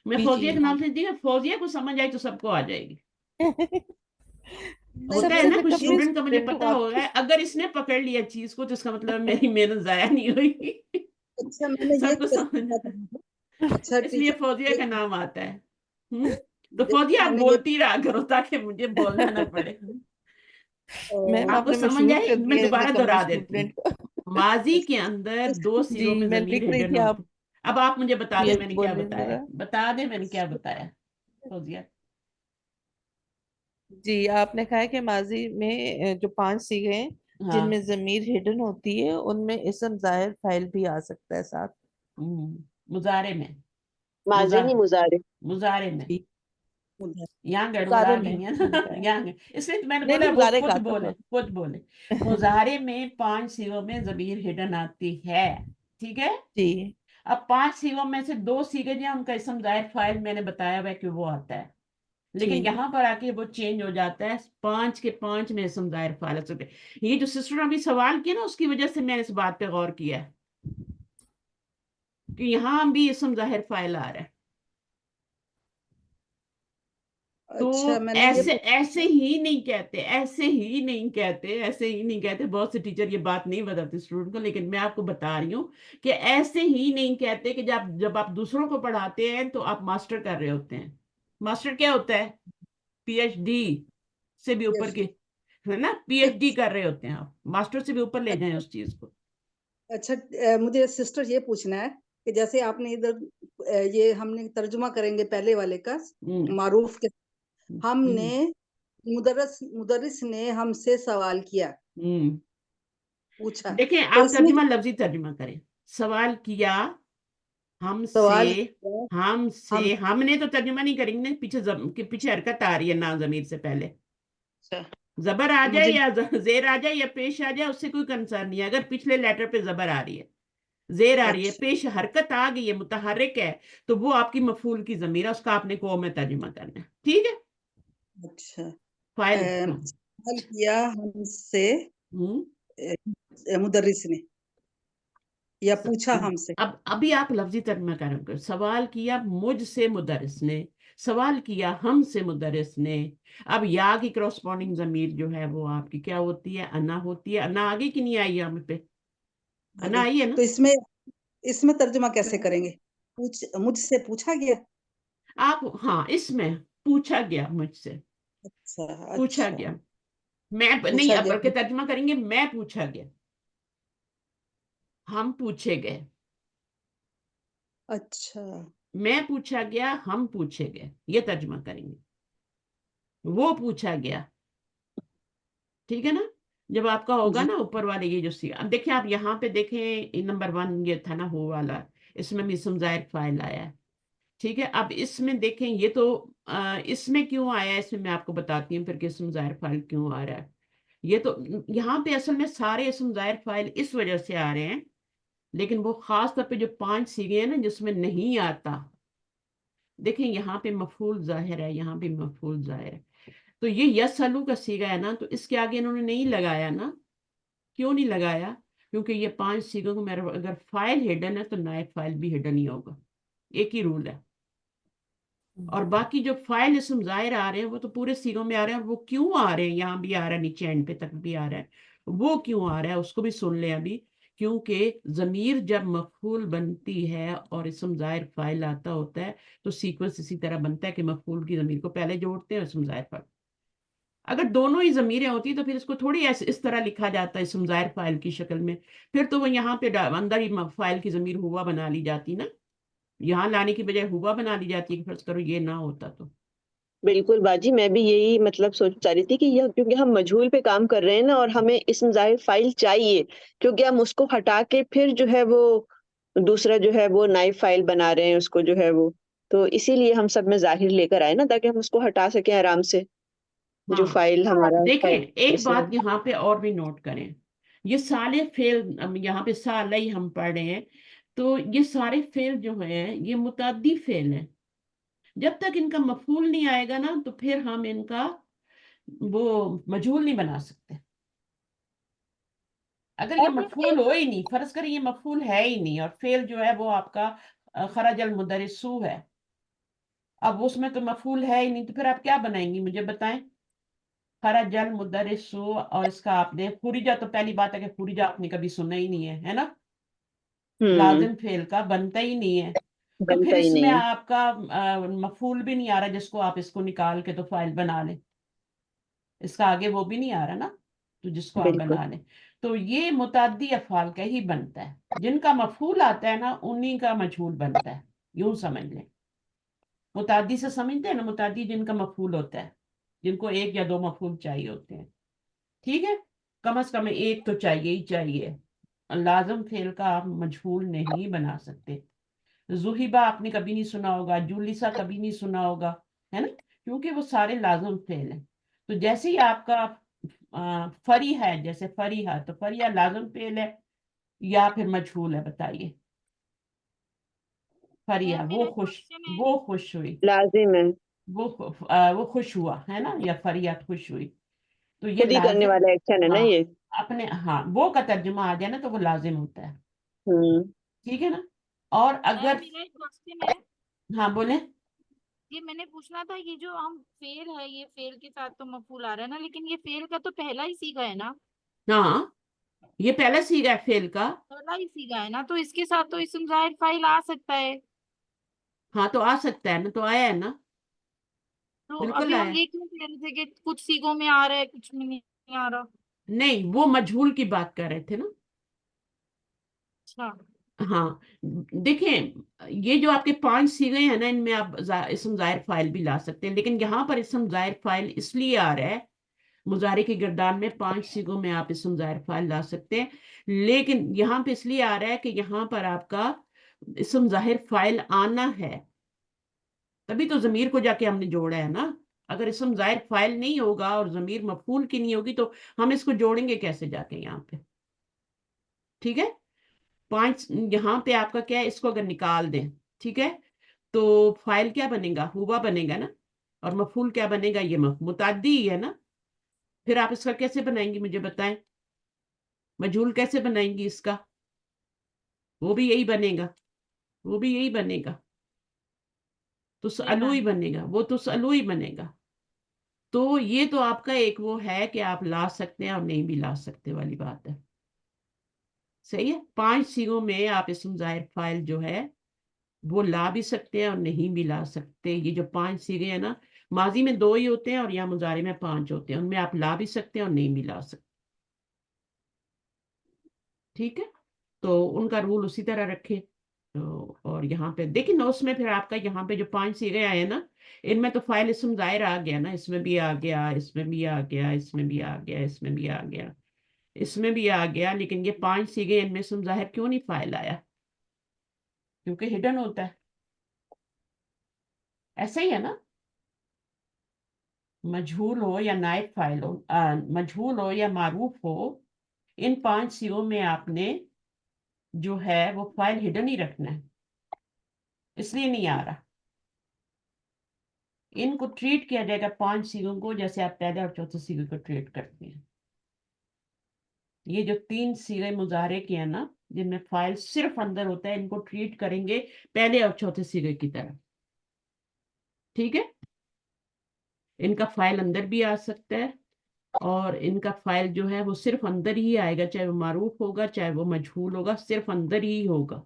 میں فوزیہ کے نام سے دی، فوزیہ کو سمجھ آئی تو سب کو آ جائے گی. ہوتا ہے نا کچھ اسٹوڈنٹ کا مجھے پتا ہوگا، اگر اس نے پکڑ لیا چیز کو تو اس کا مطلب میری محنت ضائع نہیں ہوئی. اچھا میں نے سب یہ کو سمجھ اچھا اس لیے فوزیہ کا ٹیچر نام آتا ہے. تو فوزیہ آپ بولتی رہا کرو تاکہ مجھے بولنا نہ پڑے. آپ کو سمجھ آئی؟ میں دوبارہ دہرا دیتی ہوں. ماضی کے اندر 2 سیغوں میں ضمیر ہڈن ہوتی. اب آپ مجھے بتا دیں میں نے کیا بتایا، بتا دیں میں نے کیا بتایا فوزیہ. جی آپ نے کہا کہ ماضی میں جو 5 سیغے ہیں ہاں جن میں ضمیر ہڈن ہوتی ہے ان میں اسم ظاہر فاعل بھی آ سکتا ہے ساتھ. مضارع میں، ماضی نہیں مضارع. مضارع میں یہاں مضارع گڑبڑا میں نہیں ہے نا یہاں. اس لیے میں نے نہیں بولا نہیں وہ مضارع کا خود بولے. مضارع میں 5 سیغوں میں ضمیر ہڈن آتی ہے، ٹھیک ہے. جی اب 5 سیغوں میں سے 2 سیغے جو ہیں ان کا اسم ظاہر فاعل میں نے بتایا ہوا ہے کہ وہ آتا ہے، لیکن یہاں پر آ کے وہ چینج ہو جاتا ہے. 5 کے 5 میں اسم ظاہر فاعل آ سکتے. یہ جو سسٹر نے ابھی سوال کیا نا اس کی وجہ سے میں نے اس بات پہ غور کیا ہے کہ یہاں بھی اسم ظاہر فاعل آ رہا ہے. تو اچھا میں نے ایسے ہی نہیں کہتے. بہت سے ٹیچر یہ بات نہیں بتاتے اسٹوڈنٹ کو، لیکن میں آپ کو بتا رہی ہوں کہ ایسے ہی نہیں کہتے کہ جب آپ دوسروں کو پڑھاتے ہیں تو آپ ماسٹر کر رہے ہوتے ہیں. ماسٹر کیا ہوتا ہے؟ پی ایچ ڈی سے بھی اوپر کے، ہے نا، پی ایچ ڈی کر رہے ہوتے ہیں آپ. ماسٹر سے بھی اوپر لے جائیں اس چیز کو. اچھا مجھے سسٹر یہ پوچھنا ہے کہ جیسے آپ نے ادھر یہ ہم نے ترجمہ کریں گے پہلے والے کا معروف کے، ہم نے مدرس نے ہم سے سوال کیا، پوچھا، دیکھیں تو آپ اس میں ترجمہ لفظی ترجمہ کریں. سوال کیا ہم سوال سے، ہم نے تو ترجمہ نہیں کریں گے، پیچھے حرکت آ رہی ہے نا ضمیر سے پہلے. زبر آ جائے یا زیر آ جائے یا پیش آ جائے اس سے کوئی کنسرن نہیں ہے. اگر پچھلے لیٹر پہ زبر آ رہی ہے، زیر آ رہی ہے، پیش حرکت آ گئی ہے، متحرک ہے، تو وہ آپ کی مفعول کی ضمیر ہے، اس کا آپ نے قوم میں ترجمہ کرنا ہے، ٹھیک ہے. اچھا فائل سوال کیا ہم سے مدرس نے، یا پوچھا ہم سے. ابھی آپ لفظی ترجمہ کریں گے. سوال کیا مجھ سے مدرس نے، سوال کیا ہم سے مدرس نے. اب یا کی کراسپونڈنگ ضمیر جو ہے وہ آپ کی کیا ہوتی ہے؟ انا ہوتی ہے. انا آگے کی نہیں آئی ہم پہ؟ انا آئی ہے نا. تو اس میں ترجمہ کیسے کریں گے؟ مجھ سے پوچھا گیا. آپ ہاں اس میں پوچھا گیا مجھ سے، پوچھا گیا. میں نہیں، اب بلکہ ترجمہ کریں گے میں پوچھا گیا، ہم پوچھے گئے. اچھا میں پوچھا گیا، ہم پوچھے گئے، یہ ترجمہ کریں گے. وہ پوچھا گیا، ٹھیک ہے نا. جب آپ کا ہوگا جی نا اوپر والے یہ جو اب دیکھیں آپ یہاں پہ دیکھیں نمبر 1 یہ تھا نا ہو والا، اس میں بھی اسم ظاہر فاعل آیا ہے، ٹھیک ہے. اب اس میں دیکھیں یہ تو اس میں کیوں آیا ہے، اس میں آپ کو بتاتی ہوں پھر کہ اسم ظاہر فاعل کیوں آ رہا ہے. یہ تو یہاں پہ اصل میں سارے اسم ظاہر فاعل اس وجہ سے آ رہے ہیں، لیکن وہ خاص طور پہ جو 5 سیغے ہیں نا جس میں نہیں آتا. دیکھیں یہاں پہ مفعول ظاہر ہے، یہاں پہ مفعول ظاہر ہے. تو یہ یسالو کا سیغہ ہے نا، تو اس کے آگے انہوں نے نہیں لگایا نا. क्यों नहीं लगाया? क्योंकि ये 5 सीगों को मेरा अगर फाइल हिडन है तो नाइब फाइल भी हिडन ही होगा, एक ही रूल है। और बाकी जो फाइल इसम ज़ाहिर आ रहे हैं वो तो पूरे सीगों में आ रहे हैं, और वो क्यों आ रहे हैं, यहाँ भी आ रहा है, नीचे एंड पे तक भी आ रहा है, वो क्यों आ रहा है उसको भी सुन लें अभी। क्योंकि ज़मीर जब मफूल बनती है और इसम ज़ाहिर फाइल आता होता है तो सीक्वेंस इसी तरह बनता है कि मफूल की ज़मीर को पहले जोड़ते हैं और इसम ज़ाहिर फाइल। अगर दोनों ही ज़मीरें होती तो फिर इसको थोड़ी ऐसे इस तरह लिखा जाता है इसम ज़ाहिर फाइल की शक्ल में, फिर तो वो यहाँ पे अंदर ही फाइल की ज़मीर हुआ बना ली जाती ना, यहाँ लाने की बजाय हुआ बना ली जाती है कि फर्ज करो ये ना होता तो। बिल्कुल बाजी, मैं भी यही मतलब सोच चाह रही थी कि यह क्योंकि हम मजहूल पे काम कर रहे हैं ना, और हमें इस्म ज़ाहिर फाइल चाहिए, क्योंकि हम उसको हटा के फिर जो है वो दूसरा जो है वो नाइब फाइल बना रहे हैं उसको जो है वो, तो इसीलिए हम सब में ज़ाहिर लेकर आए ना, ताकि हम उसको हटा सकें आराम से, जो हाँ फाइल हमारा देखें, फाइल एक इसमें। बात यहाँ पे और भी नोट करें, ये सारे फेल यहाँ पे साल ही हम पढ़ रहे हैं, तो ये सारे फेल जो हैं ये मुतअद्दी फेल हैं। जब तक इनका मफूल नहीं आएगा ना तो फिर हम इनका वो मजहूल नहीं बना सकते। अगर ये मफूल हो ही नहीं, फर्ज करें ये मफूल है ही नहीं और फेल जो है वो आपका खरजल मुदरिसू है, अब उसमें तो मफूल है ही नहीं तो फिर आप क्या बनाएंगी मुझे बताएं? खरजल मुदरिसू, और इसका आपने खुरिजा, तो पहली बात है कि खुरिजा आपने कभी सुना ही नहीं है ना, हम्म। लाजिम फेल का बनता ही नहीं है। तो फिर बनता ही इसमें नहीं है। आपका मफूल भी नहीं आ रहा जिसको आप इसको निकाल के तो फाइल बना लें, इसका आगे वो भी नहीं आ रहा ना, तो जिसको आप बिल्कुल। बना लें। तो ये मुतअद्दी अफ़आल का ही बनता है, जिनका मफूल आता है ना उन्हीं का मजहूल बनता है, यूं समझ लें। मुतअद्दी से समझते हैं ना, मुतअद्दी जिनका मफूल होता है, जिनको एक या दो मफूल चाहिए होते हैं, ठीक है, कम से कम एक तो चाहिए ही चाहिए। लाजम फेल का आप मजहूल नहीं बना सकते। जुहिबा आपने कभी नहीं सुना होगा, जुलिसा कभी नहीं सुना होगा, है ना, क्योंकि वो सारे लाजम फेल हैं। तो जैसे ही आपका फरी है, जैसे फरीहा, तो फरिया लाजम फेल है या फिर मजहूल है, बताइए? फरिया वो खुश हुई, लाजिम है। वो खुश हुआ है ना, या फरिया खुश हुई, तो ये खुद ही करने लाजिम। वाला एक्शन है ना हाँ, ये। अपने, हाँ, वो का तर्जुमा आ जाए ना तो वो लाजिम होता है, हम्म। ठीक है ना। और अगर, मेरा एक क्वेश्चन है, हाँ बोले। ये मैंने पूछना था, ये जो हम फेल है, ये फेल के साथ तो मफूल आ रहा है ना, लेकिन ये फेल का तो पहला ही सीखा है ना, हाँ, ये पहला सीगा है फेल का। पहला ही सीखा है ना, तो इसके साथ तो इस्म ज़ाहिर फाइल आ सकता है। हाँ तो आ सकता है ना, तो आया है ना, तो बिल्कुल अभी हम आया। ये क्यों कह रहे थे कि कुछ सीखों में आ रहा है कुछ में नहीं आ रहा? नहीं, वो मजहूल की बात कर रहे थे ना। अच्छा। हाँ, देखें, ये जो आपके 5 सीगे हैं ना, इनमें आप इसम ज़ाहिर फाइल भी ला सकते हैं, लेकिन यहाँ पर इसम ज़ाहिर फाइल इसलिए आ रहा है, मुजारे की गिरदान में 5 सीगों में आप इसम ज़ाहिर फाइल ला सकते हैं, लेकिन यहाँ पे इसलिए आ रहा है कि यहाँ पर आपका इसम ज़ाहिर फाइल आना है, तभी तो ज़मीर को जाके हमने जोड़ा है ना। अगर इसम ज़ाहिर फाइल नहीं होगा और ज़मीर मफूल की नहीं होगी तो हम इसको जोड़ेंगे कैसे जाके यहाँ पे, ठीक है। 5 यहाँ पे आपका क्या है, इसको अगर निकाल दें, ठीक है, तो फाइल क्या बनेगा, हुआ बनेगा ना, और मफूल क्या बनेगा, ये मुतअद्दी ही है ना। फिर आप इसका कैसे बनाएंगी मुझे बताएं, मजहूल कैसे बनाएंगी इसका? वो भी यही बनेगा, वो भी यही बनेगा, तो अलू ही बनेगा, वो तो अलू ही बनेगा। तो ये तो आपका एक वो है कि आप ला सकते हैं और नहीं भी ला सकते वाली बात है, सही है। 5 सीगों में आप इसम ज़ाहिर फाइल जो है वो ला भी सकते हैं और नहीं भी ला सकते। ये जो 5 सीगे हैं ना, माजी में 2 ही होते हैं और यहाँ मुजारे में 5 होते हैं, उनमें आप ला भी सकते हैं और नहीं भी ला सकते, ठीक है। तो उनका रूल उसी तरह रखे। तो और यहाँ पे देखिए ना, उसमें फिर आपका यहाँ पे जो 5 सीगे आए हैं ना, इनमें तो फाइल इसम ज़ाहिर आ गया ना, इसमें भी आ गया, इसमें भी आ गया, इसमें भी आ गया, इसमें भी आ गया, इसमें भी आ गया, लेकिन ये 5 सीगे इनमें इसम ज़ाहिर क्यों नहीं फाइल आया? क्योंकि हिडन होता है, ऐसा ही है ना। मजहूल हो या नाइब फाइल हो, मजहूल हो या मारूफ हो, इन 5 सीओ में आपने जो है वो फाइल हिडन ही रखना है, इसलिए नहीं आ रहा। इनको ट्रीट किया जाएगा 5 सीओ को जैसे आप पहले और चौथे सीओ को ट्रीट करते हैं। یہ جو 3 صیغے مضارع کے ہیں نا جن میں فائل صرف اندر ہوتا ہے، ان کو ٹریٹ کریں گے پہلے اور چوتھے صیغے کی طرح. ٹھیک ہے، ان کا فائل اندر بھی آ سکتا ہے اور ان کا فائل جو ہے وہ صرف اندر ہی آئے گا، چاہے وہ معروف ہوگا چاہے وہ مجہول ہوگا، صرف اندر ہی ہوگا.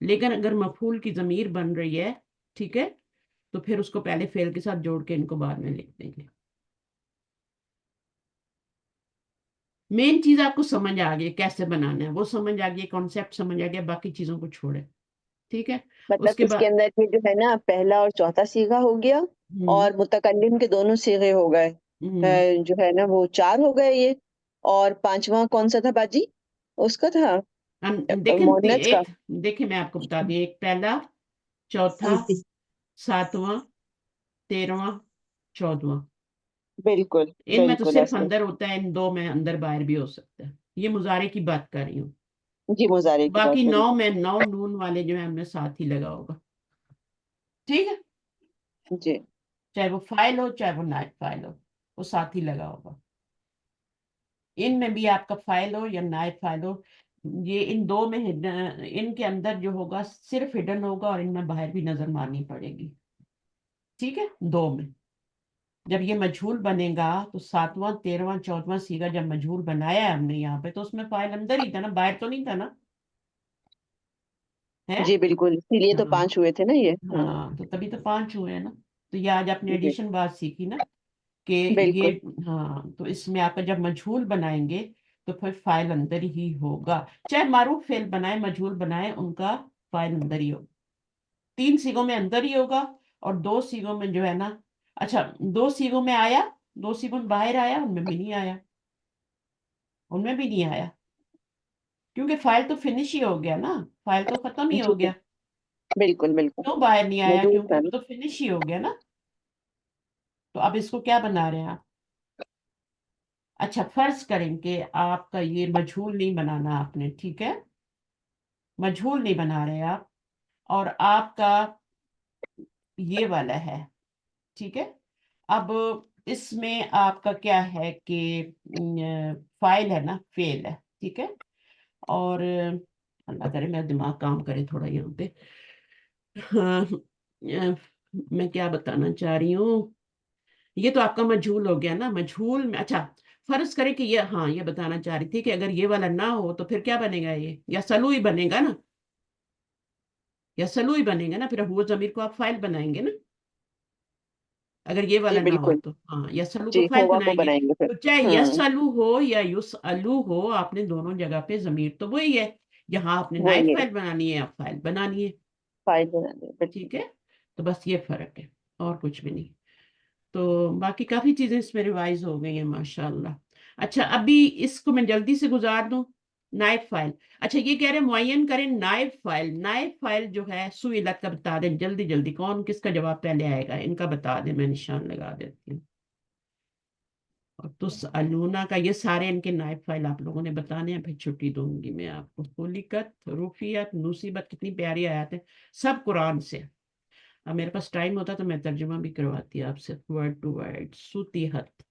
لیکن اگر مفعول کی ضمیر بن رہی ہے، ٹھیک ہے، تو پھر اس کو پہلے فعل کے ساتھ جوڑ کے ان کو بعد میں لکھ دیں گے. مین چیز آپ کو سمجھ آ گئی کیسے بنانا ہے، وہ سمجھ آ گئی، کانسیپٹ سمجھ آ گیا، باقی چیزوں کو چھوڑے. ٹھیک ہے، مطلب اس کے اس بعد کے اندر میں جو ہے نا پہلا اور چوتھا صیغہ ہو گیا اور متکلم کے دونوں صیغے ہو گئے، جو ہے نا وہ 4 ہو گئے یہ. اور 5واں کون سا تھا باجی؟ اس کا تھا دیکھیں مونس کا. دیکھیں میں آپ کو بتا دیں، ایک پہلا، چوتھا، 7واں، 13واں، 14واں. بالکل ان میں تو بالکل صرف ایسے. اندر ہوتا ہے، ان 2 میں اندر باہر بھی ہو سکتا ہے. یہ مضارع کی بات کر رہی ہوں. جی مضارع کی باقی بات 9 بالکل. میں 9 نون والے جو ہیں ہم نے ساتھ ہی لگا ہوگا. ٹھیک ہے، جی چاہے وہ فائل ہو چاہے وہ نائب فائل ہو، وہ ساتھ ہی لگا ہوگا. ان میں بھی آپ کا فائل ہو یا نائب فائل ہو، یہ ان 2 میں ان کے اندر جو ہوگا صرف ہڈن ہوگا اور ان میں باہر بھی نظر مارنی پڑے گی. ٹھیک ہے، 2 میں. جب یہ مجہول بنے گا تو 7واں 13واں 14واں صیغہ جب مجہول بنایا ہے ہم نے یہاں پہ، تو اس میں فائل اندر ہی تھا نا، باہر تو نہیں تھا نا. ہے، جی بالکل، اسی لیے تو ہاں 5 ہوئے تھے نا یہ. ہاں، تو تبھی تو 5 ہوئے ہیں نا. تو یہ آج آپ نے جی ایڈیشن بات سیکھی نا کہ بالکل. یہ، ہاں، تو اس میں آپ کا جب مجہول بنائیں گے تو پھر فائل اندر ہی ہوگا، چاہے معروف فعل بنائے مجہول بنائے، ان کا فائل اندر ہی ہوگا. 3 صیغوں میں اندر ہی ہوگا اور 2 صیغوں میں جو ہے نا، اچھا 2 صیغوں میں آیا، 2 صیغوں میں باہر آیا، ان میں بھی نہیں آیا، ان میں بھی نہیں آیا، کیونکہ فائل تو فنش ہی ہو گیا نا، فائل تو ختم ہی جی ہو گیا. بالکل بالکل کیوں باہر نہیں آیا؟ موجود کیونکہ تھا وہ نا. تو فنش ہی ہو گیا نا. تو اب اس کو کیا بنا رہے ہیں آپ؟ اچھا فرض کریں کہ آپ کا یہ مجہول نہیں بنانا آپ نے، ٹھیک ہے، مجہول نہیں بنا رہے آپ، اور آپ کا یہ والا ہے، ٹھیک ہے. اب اس میں آپ کا کیا ہے کہ فائل ہے نا، فعل ہے، ٹھیک ہے. اور اللہ کرے میرا دماغ کام کرے تھوڑا یہاں پہ. ہاں، میں کیا بتانا چاہ رہی ہوں، یہ تو آپ کا مجہول ہو گیا نا. مجہول میں اچھا فرض کرے کہ یہ، ہاں یہ بتانا چاہ رہی تھی کہ اگر یہ والا نہ ہو تو پھر کیا بنے گا؟ یہ یا سلو ہی بنے گا نا، یا سلو ہی بنے گا نا، پھر وہ ضمیر کو آپ فائل بنائیں گے نا. اگر یہ جی والا نہ ہو بالکل. تو ہاں یسلو کو جی فائل ہوگا کو بنائیں گے. بنائیں گے پھر. تو چاہے یسلو ہو یا یسالو ہو، آپ نے دونوں جگہ پہ ضمیر تو وہی ہے. یہاں آپ نے نائب وہی ہے فائل بنانی ہے، آپ فائل بنانی ہے. فائل بنا دیں بالکل. ٹھیک ہے، تو بس یہ فرق ہے اور کچھ بھی نہیں. تو باقی کافی چیزیں اس میں ریوائز ہو گئی ہیں ماشاء اللہ. اچھا ابھی اس کو میں جلدی سے گزار دوں. نائب فائل، اچھا یہ کہہ رہے ہیں معین کریں نائب فائل. نائب فائل جو ہے سئلت کا بتا دیں جلدی جلدی، کون کس کا جواب پہلے آئے گا ان کا بتا دیں، میں نشان لگا دیتی ہوں. اور تسألونا کا یہ سارے ان کے نائب فائل آپ لوگوں نے بتانے ہیں، پھر چھٹی دوں گی میں آپ کو. خلقت، رفیعت، نصیبت، کتنی پیاری آیات ہیں، سب قرآن سے. اب میرے پاس ٹائم ہوتا تو میں ترجمہ بھی کرواتی آپ سے ورڈ ٹو ورڈ. سوتیحت.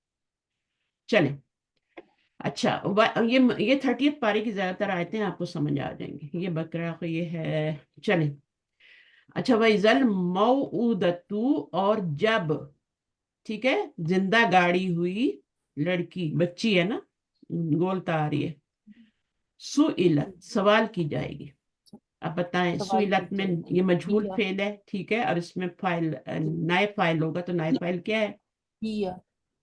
چلیں اچھا یہ 30th پارے کی زیادہ تر آیتیں آپ کو سمجھ آ جائیں گی. یہ بقرہ یہ ہے. چلیں اچھا وَإِذَا الْمَوْءُودَةُ، اور جب، ٹھیک ہے، زندہ گاڑی ہوئی لڑکی، بچی ہے نا، گولتا آ رہی ہے. سئلت، سوال کی جائے گی. اب بتائیں سوال سئلت میں کیجیے یہ مجہول ہیا فعل ہے، ٹھیک ہے، اور اس میں فائل نائب فائل ہوگا، تو نائب فائل کیا ہے؟ ہیا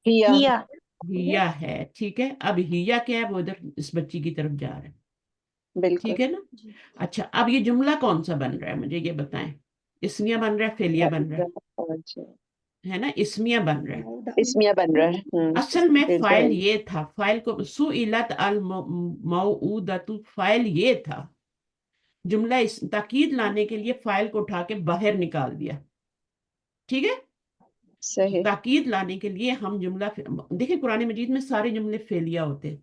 ہیا ہیا ہے. ٹھیک ہے، اب ہیا کیا ہے؟ وہ ادھر اس بچی کی طرف جا رہا ہے. بالکل. ٹھیک ہے نا. اچھا اب یہ جملہ کون سا بن رہا ہے مجھے یہ بتائیں. اسمیہ بن رہا ہے، فعلیہ بن رہا اچھا ہے نا؟ اسمیہ بن رہا ہے. اسمیہ بن رہا ہے. اصل میں فعل تو ہے فائل ہی. یہ تھا، فائل کو سئلت الموءودۃ، فائل یہ تھا. جملہ اس تاکید لانے کے لیے فائل کو اٹھا کے باہر نکال دیا. ٹھیک ہے، صحیح. تاکید لانے کے لیے ہم جملہ دیکھیں قرآن مجید میں سارے جملے فعلیہ ہوتے ہیں،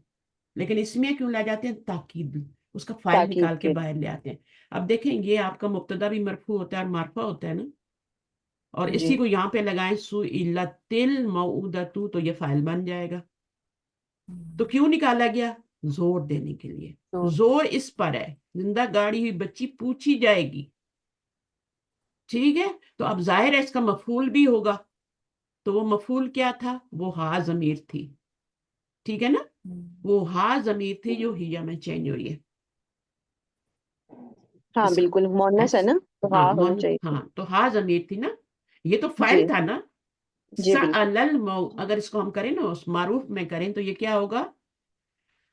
لیکن اس میں کیوں لا جاتے ہیں؟ تاکید، اس کا فائل تاکید نکال کے کے. باہر لے آتے ہیں. اب دیکھیں یہ آپ کا مبتدا بھی مرفوع ہوتا ہے اور معرفہ ہوتا ہے نا، اور جی اسی کو یہاں پہ لگائیں سئلت الموءودۃ، تو یہ فائل بن جائے گا. تو کیوں نکالا گیا؟ जोर देने के लिए। जोर। जोर इस पर है, जिंदा गाड़ी हुई बच्ची पूछी जाएगी, ठीक है। तो अब जाहिर है इसका मफूल भी होगा, तो वो मफूल क्या था, वो हा ज़मीर थी, ठीक है ना। वो हा ज़मीर थी जो हिया में चेंज हुई है। हाँ इस बिल्कुल मोनस है ना, तो हाँ हाँ होना चाहिए। हाँ, तो हा ज़मीर थी ना, ये तो जी फाइल था ना। जी बिल्कुल। सअलल मऊ, अगर इसको हम करें ना उस मारूफ में करें तो ये क्या होगा,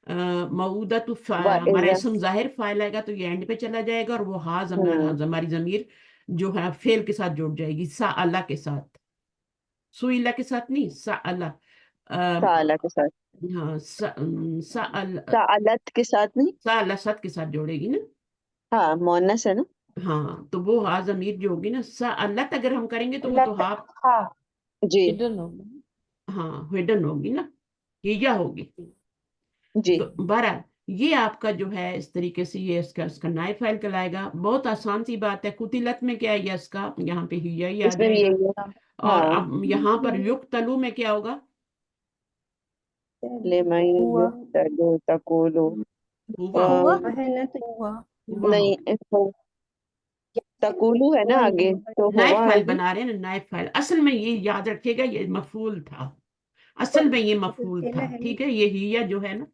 मऊदा तो हमारा इज़ा। इसम जाहिर फाइल आएगा तो ये एंड पे चला जाएगा, और वो हा हमारी ज़मीर जो है फेल के साथ जुड़ जाएगी, सअला के साथ, सुइला के साथ नहीं, सअला। साला के साथ, हाँ सालत के साथ नहीं। सअलसत के साथ जोड़ेगी ना। हाँ मोनस है ना। हाँ, तो वो हा ज़मीर जो होगी ना, सअलत अगर हम करेंगे तो वो तो हा, हाँ जी हिडन होगा। हाँ हिडन होगी ना, हिया होगी। जी। तो बहरहाल ये आपका जो है इस तरीके से ये इसका नाइब फाइल कहलाएगा। बहुत आसान सी बात है। कुतिलत में क्या है, इसका यहाँ पे हिया ही आ इसमें भी जाएगा। यही है। और हाँ अब यहाँ पर युक्तलू में क्या होगा, लेमई हुआ। तकुलु हुआ हुआ है ना, तो हुआ। हुआ नहीं होगा। तकुलु है ना हुआ आगे, नहीं तो नाइब हुआ फाइल आगे। बना रहे हैं ना, नाइब फाइल। असल में ये याद रखिएगा, ये मफूल था, असल में ये मफूल तेला था, है ठीक है। ये हिया जो है ना,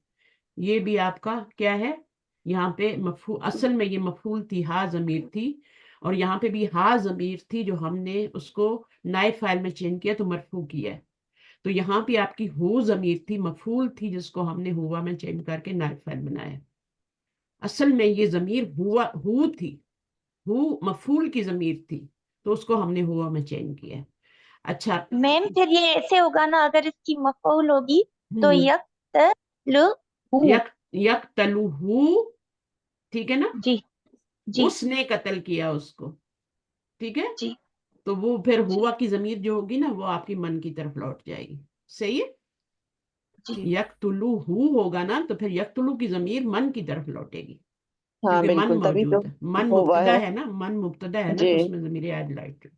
ये भी आपका क्या है, यहाँ पे मफूल, असल में ये मफूल थी, हा ज़मीर थी। और यहाँ पे भी हा ज़मीर थी जो हमने उसको नाइब फाइल में चेंज किया तो मरफू किया है। तो यहाँ पे आपकी हु ज़मीर थी, मफूल थी, जिसको हमने हुआ में चेंज करके नाइब फाइल बनाया। असल में ये ज़मीर हुआ हु थी, हु मफूल की ज़मीर थी, तो उसको हमने हुआ में चेंज किया है। अच्छा, मैम, फिर ये ऐसे होगा ना, अगर इसकी मफऊल होगी तो हम्म, यक्तलू। यक यक्तलुहु, ठीक है ना। जी जी उसने कत्ल किया उसको, ठीक है। जी तो वो फिर जी हुआ की ज़मीर जो होगी ना, वो आपकी मन की तरफ लौट जाएगी। सही है। जी यक्तुलुहु होगा ना, तो फिर यक्तुलु की ज़मीर मन की तरफ लौटेगी, हाँ क्योंकि मन बिल्कुल, तभी तो मौजूद है, मन हुआ मुब्तदा है। है ना, मन मुब्तदा है ना, जी तो उसमें ज़मीर ऐड लाइट।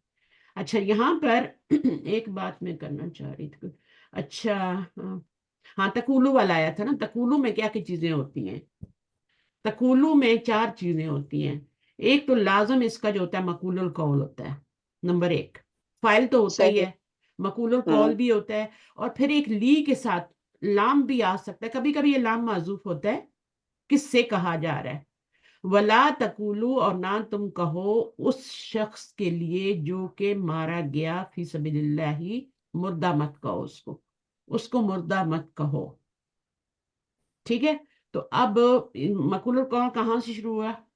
अच्छा, यहाँ पर एक बात मैं करना चाह रही थी। अच्छा, हाँ तकुलू वाला आया था ना। तकुलू में क्या क्या चीजें होती हैं, तकुलू में 4 चीजें होती हैं। एक तो लाजम इसका जो होता है मकूलुल कौल होता है, नंबर 1। फाइल तो होता ही सही। है, मकूलुल हाँ कौल भी होता है, और फिर एक ली के साथ लाम भी आ सकता है। कभी कभी ये लाम माजूफ होता है, किससे कहा जा रहा है। वला तकुलू, और ना तुम कहो उस शख्स के लिए जो कि मारा गया फी सबिलिल्लाही, मुर्दा मत कहो उसको, उसको मुर्दा मत कहो, ठीक है। तो अब मकूलुल कौल कहाँ से शुरू हुआ,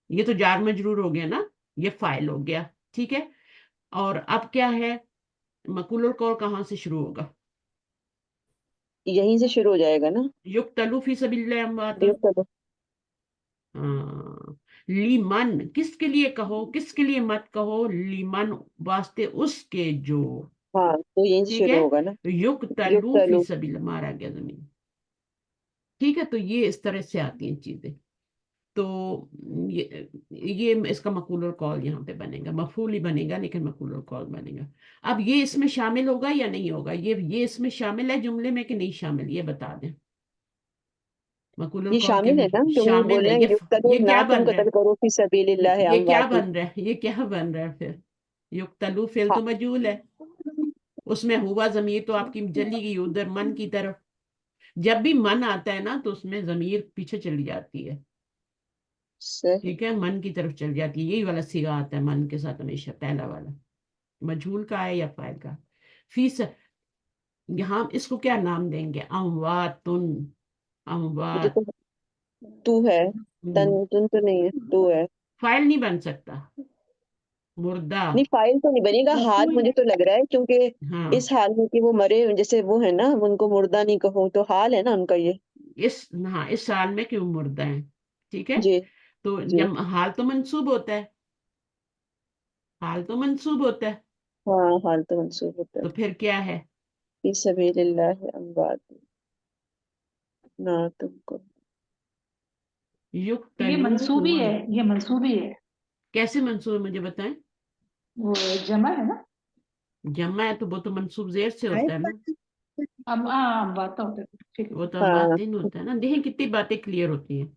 ये तो जार मजरूर हो गया ना, ये फाइल हो गया, ठीक है। और अब क्या है, मकूलुल कौल कहाँ से शुरू होगा, यहीं से शुरू हो जाएगा ना। युक्तलू फी सबिलिल्लाह अम्वातुन। युक्तलु। हाँ, लीमन किसके लिए कहो, किसके लिए मत कहो, लीमन वास्ते उसके जो, हाँ तो यहीं से ठीक है। शुरू होगा ना। युक्तलू फी युक्तलु। सबिल, मारा गया जमीन, ठीक है। तो ये इस तरह से आती हैं चीजें। तो ये इसका मकूल कॉल यहाँ पे बनेगा, मफूल ही बनेगा लेकिन मकूल कॉल बनेगा। अब ये इसमें शामिल होगा या नहीं होगा, ये इसमें शामिल है जुमले में कि नहीं शामिल, ये बता दें। मकूल ये कॉल के शामिल है ना, क्योंकि ये शामिल बोल है। रहे हैं युक्तलु, ये ना क्या तुम बन रहा कत्ल है, करो फी सबिलिल्लाह ये क्या अमवातुन। बन रहा है, ये क्या बन रहा है फिर। युक्तलू फेल हाँ तो मजूल है, उसमें हुआ जमीर तो आपकी चली गई उधर मन की तरफ। जब भी मन आता है ना, तो उसमें जमीर पीछे चली जाती है, सही। ठीक है, मन की तरफ चल जाती है। यही वाला सिगा आता है मन के साथ हमेशा, पहला वाला, मजहूल का है या फाइल का। फीस, यहाँ इसको क्या नाम देंगे, अमवातुन, मुझे अमवात। तो तू है, तन तुन तो नहीं है, तू है। फाइल नहीं बन सकता, मुर्दा। नहीं फाइल तो नहीं बनेगा, हाल मुझे तो लग रहा है, क्योंकि हाँ, इस हाल में कि वो मरे, जैसे वो है ना, उनको मुर्दा नहीं कहो, तो हाल है ना उनका ये। हाँ इस साल में क्यों मुर्दा है, ठीक है। जी तो जी। जब हाल तो मंसूब होता है, हाल तो मंसूब होता है, हाँ हाल तो मंसूब होता है। तो फिर क्या है, फी सबिलिल्लाह अमवात, ना तुमको। ये युक्तलू मंसूबी हुआ। है, ये मंसूबी है। कैसे मंसूब है, मुझे बताएं। वो जमा है ना। जमा है तो वो तो मंसूब जेर से होता है ना। अब हाँ बात तो होता है, ठीक है। वो तो हाँ बातें नहीं होता है ना, देखें कितनी बातें क्लियर होती हैं।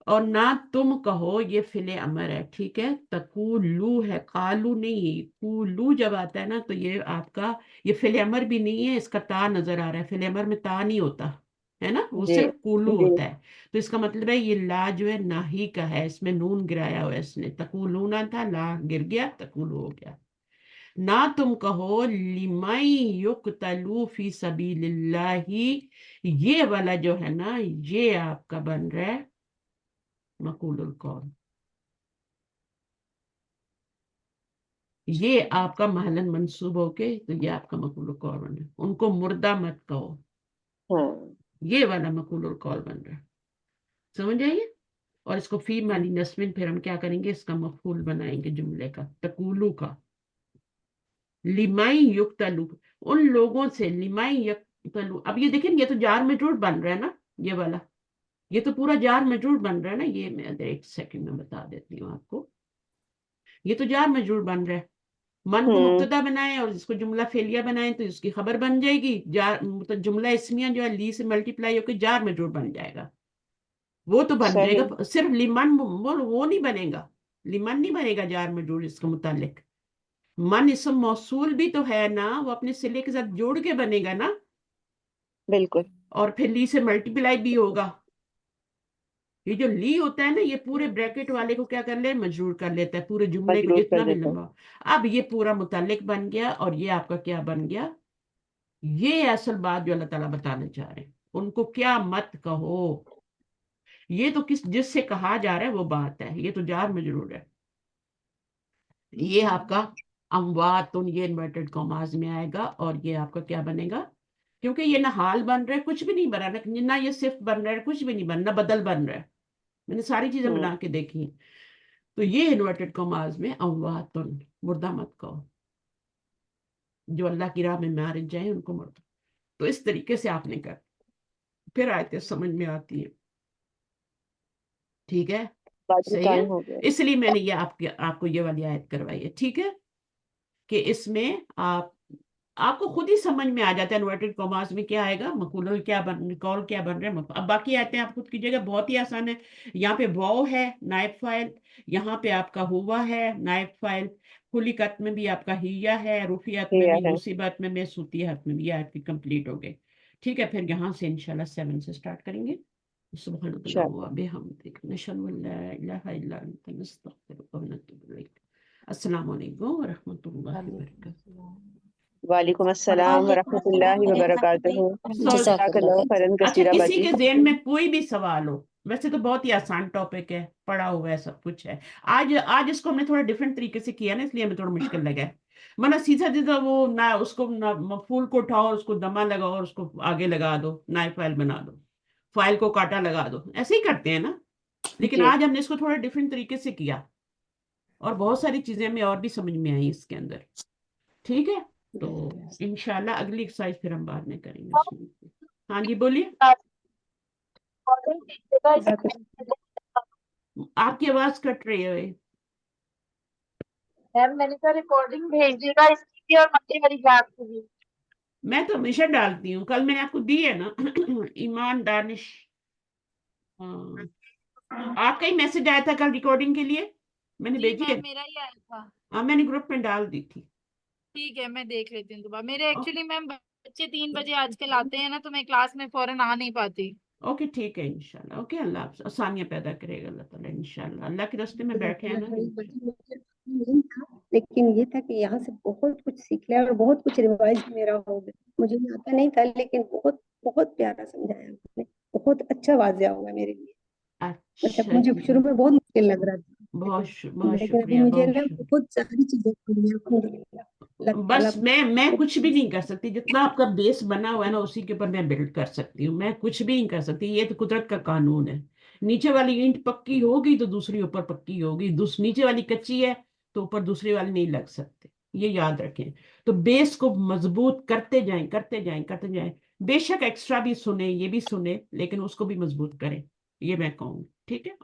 और ना तुम कहो, ये फिले अमर है, ठीक है, तकूलू है, कालू नहीं, कूलू जब आता है ना तो ये आपका, ये फिले अमर भी नहीं है, इसका ता नजर आ रहा है, फिले अमर में ता नहीं होता है ना, वो जी सिर्फ कूलू जी होता है। तो इसका मतलब है ये ला जो है नाही का है, इसमें नून गिराया हुआ है इसने, तकूलू ना था, ला गिर गया, तकूलू हो गया। ना तुम कहो लिमई युक्तलू फी सबीलिल्लाही, ये वाला जो है ना ये आपका बन रहा है मकूलुल कौल, ये आपका महलन मंसूब होके तो ये आपका मकूलुल कौल बन रहा है। उनको मुर्दा मत कहो, हाँ ये वाला मकूलुल कौल बन रहा है, समझ आइए। और इसको फी माली नस्मिन फिर हम क्या करेंगे, इसका मफूल बनाएंगे जुमले का, तकूलू का। लिमाई युक्तलू, उन लोगों से, लिमाई युक्तलू, अब ये देखें ये तो जार मजरूर बन रहा है ना, ये वाला, ये तो पूरा जार मजरूर बन रहा है ना, ये मैं एक सेकंड में बता देती हूँ आपको, ये तो जार मजरूर बन रहा है। मन को मुब्तदा बनाए और इसको जुमला फेलिया बनाए तो इसकी खबर बन जाएगी, जार मतलब जुमला इसमिया जो है ली से मल्टीप्लाई होकर जार मजरूर बन जाएगा, वो तो बन सही जाएगा। सिर्फ लिमन वो नहीं बनेगा, लिमन नहीं बनेगा जार मजरूर इसका मुतालिक। मन इसम मौसूल भी तो है ना, वो अपने सिले के साथ जोड़ के बनेगा ना, बिल्कुल और फिर ली से मल्टीप्लाई भी होगा। ये जो ली होता है ना, ये पूरे ब्रैकेट वाले को क्या कर ले, मजरूर कर लेता है, पूरे जुमले को मजबूर जितना कर भी देता है। लंबा। अब ये पूरा मुतालिक बन गया, और ये आपका क्या बन गया, ये असल बात जो अल्लाह ताला बताना चाह रहे हैं, उनको क्या मत कहो, ये तो किस जिससे कहा जा रहा है वो बात है, ये तो जार मजरूर है। ये आपका अमवातुन, ये इन्वर्टेड कॉमास में आएगा, और ये आपका क्या बनेगा, क्योंकि ये ना हाल बन रहा है, कुछ भी नहीं बना ना ये सिर्फ बन रहा है, कुछ भी नहीं बन, ना बदल बन रहा है, मैंने सारी चीजें बना के देखी। तो ये इन्वर्टेड कॉमास में अमवातुन, मुर्दा मत कहो, जो अल्लाह की राह में मारे जाए उनको मुर्दा। तो इस तरीके से आपने कर, फिर आयतें समझ में आती है, ठीक है, बाकी सही टाइम है। हो गया। इसलिए मैंने ये आपको ये वाली आयत करवाई है, ठीक है, कि इसमें आपको खुद ही समझ में आ जाता है इन्वर्टेड कॉमास में क्या आएगा, मकूल क्या बन, कौल क्या बन रहा है। अब बाकी आते हैं आप खुद कीजिएगा, बहुत ही आसान है। यहाँ पे वाव है नायब फाइल, यहाँ पे आपका हुआ है नायब फाइल, खुलिकत में भी आपका हिया है, रुफियत में किया भी, है। मुसीबत में सूतियत में भी, ये आपकी कंप्लीट हो गई। ठीक है, फिर यहाँ से इंशाल्लाह 7 से स्टार्ट करेंगे। सुब्हानअल्लाह व बिहम्दिक, नशहदु अल्ला इलाहा इल्ला अंता, नस्तगफिरुका व नतूबु इलैक। अस्सलामु अलैकुम व रहमतुल्लाहि व बरकातुहू। वालेकुम अस्सलाम व रहमतुल्लाहि व बरकातुहू। जज़ाकल्लाहु खैरन अच्छा, कसीरा किसी बाजी। के ज़हन में कोई भी सवाल हो, वैसे तो बहुत ही आसान टॉपिक है, पढ़ा हुआ है, सब कुछ है। आज इसको हमने थोड़ा डिफरेंट तरीके से किया ना, इसलिए हमें थोड़ा मुश्किल लगा है। वरना सीधा सीधा वो ना, उसको ना मफूल को उठाओ और उसको दमा लगाओ और उसको आगे लगा दो, नई फाइल बना दो, फाइल को काटा लगा दो, ऐसे ही करते हैं ना। लेकिन जी आज हमने इसको थोड़ा डिफरेंट तरीके से किया, और बहुत सारी चीजें हमें और भी समझ में आई इसके अंदर, ठीक है। तो इंशाल्लाह अगली एक्सरसाइज फिर हम बाद में करेंगे उसमें। हाँ जी बोलिए, आपकी आवाज कट रही है। मैम मैंने कहा रिकॉर्डिंग भेज देगा इसकी भी और मंडे वाली क्लास की भी। मैं तो हमेशा डालती हूँ, कल मैंने आपको दी है ना ईमान दानिश, हाँ, आपका ही मैसेज आया था कल रिकॉर्डिंग के लिए, मैंने जी भेजी मैम है। मेरा ही आया था। हाँ, मैंने ग्रुप में डाल दी थी। ठीक है मैं देख लेती हूँ दोबारा। मेरे एक्चुअली मैम बच्चे 3 बजे आजकल आते हैं ना, तो मैं क्लास में फौरन आ नहीं पाती। ओके ठीक है, इंशाल्लाह। ओके, अल्लाह आप आसानियां पैदा करेगा अल्लाह ताला, इंशाल्लाह। अल्लाह के रास्ते में बैठे हैं ना। नहीं था, लेकिन ये था कि यहाँ से बहुत कुछ सीख लिया और बहुत कुछ रिवाइज मेरा हो गया। मुझे ये आता नहीं था, लेकिन बहुत बहुत प्यारा समझाया आपने, बहुत अच्छा वाजिया हुआ मेरे लिए। मतलब अच्छा मुझे जी, शुरू में बहुत मुश्किल लग रहा था, बहुत लेकिन अभी शुक्रिया, मुझे बहुत ना शुक्रिया। बहुत सारी चीजें खुली हैं, अल्हम्दुलिल्लाह। अल्लाह ताला बस मैं कुछ भी नहीं कर सकती, जितना आपका बेस बना हुआ है ना उसी के ऊपर मैं बिल्ड कर सकती हूँ, मैं कुछ भी नहीं कर सकती, ये तो कुदरत का कानून है। नीचे वाली ईंट पक्की होगी तो दूसरी ऊपर पक्की होगी, नीचे वाली कच्ची है तो ऊपर दूसरी वाली नहीं लग सकते, ये याद रखें। तो बेस को मजबूत करते जाएं, करते जाएं, करते जाएं। बेशक एक्स्ट्रा भी सुने, ये भी सुने, लेकिन उसको भी मजबूत करें, ये मैं कहूँगी, ठीक है।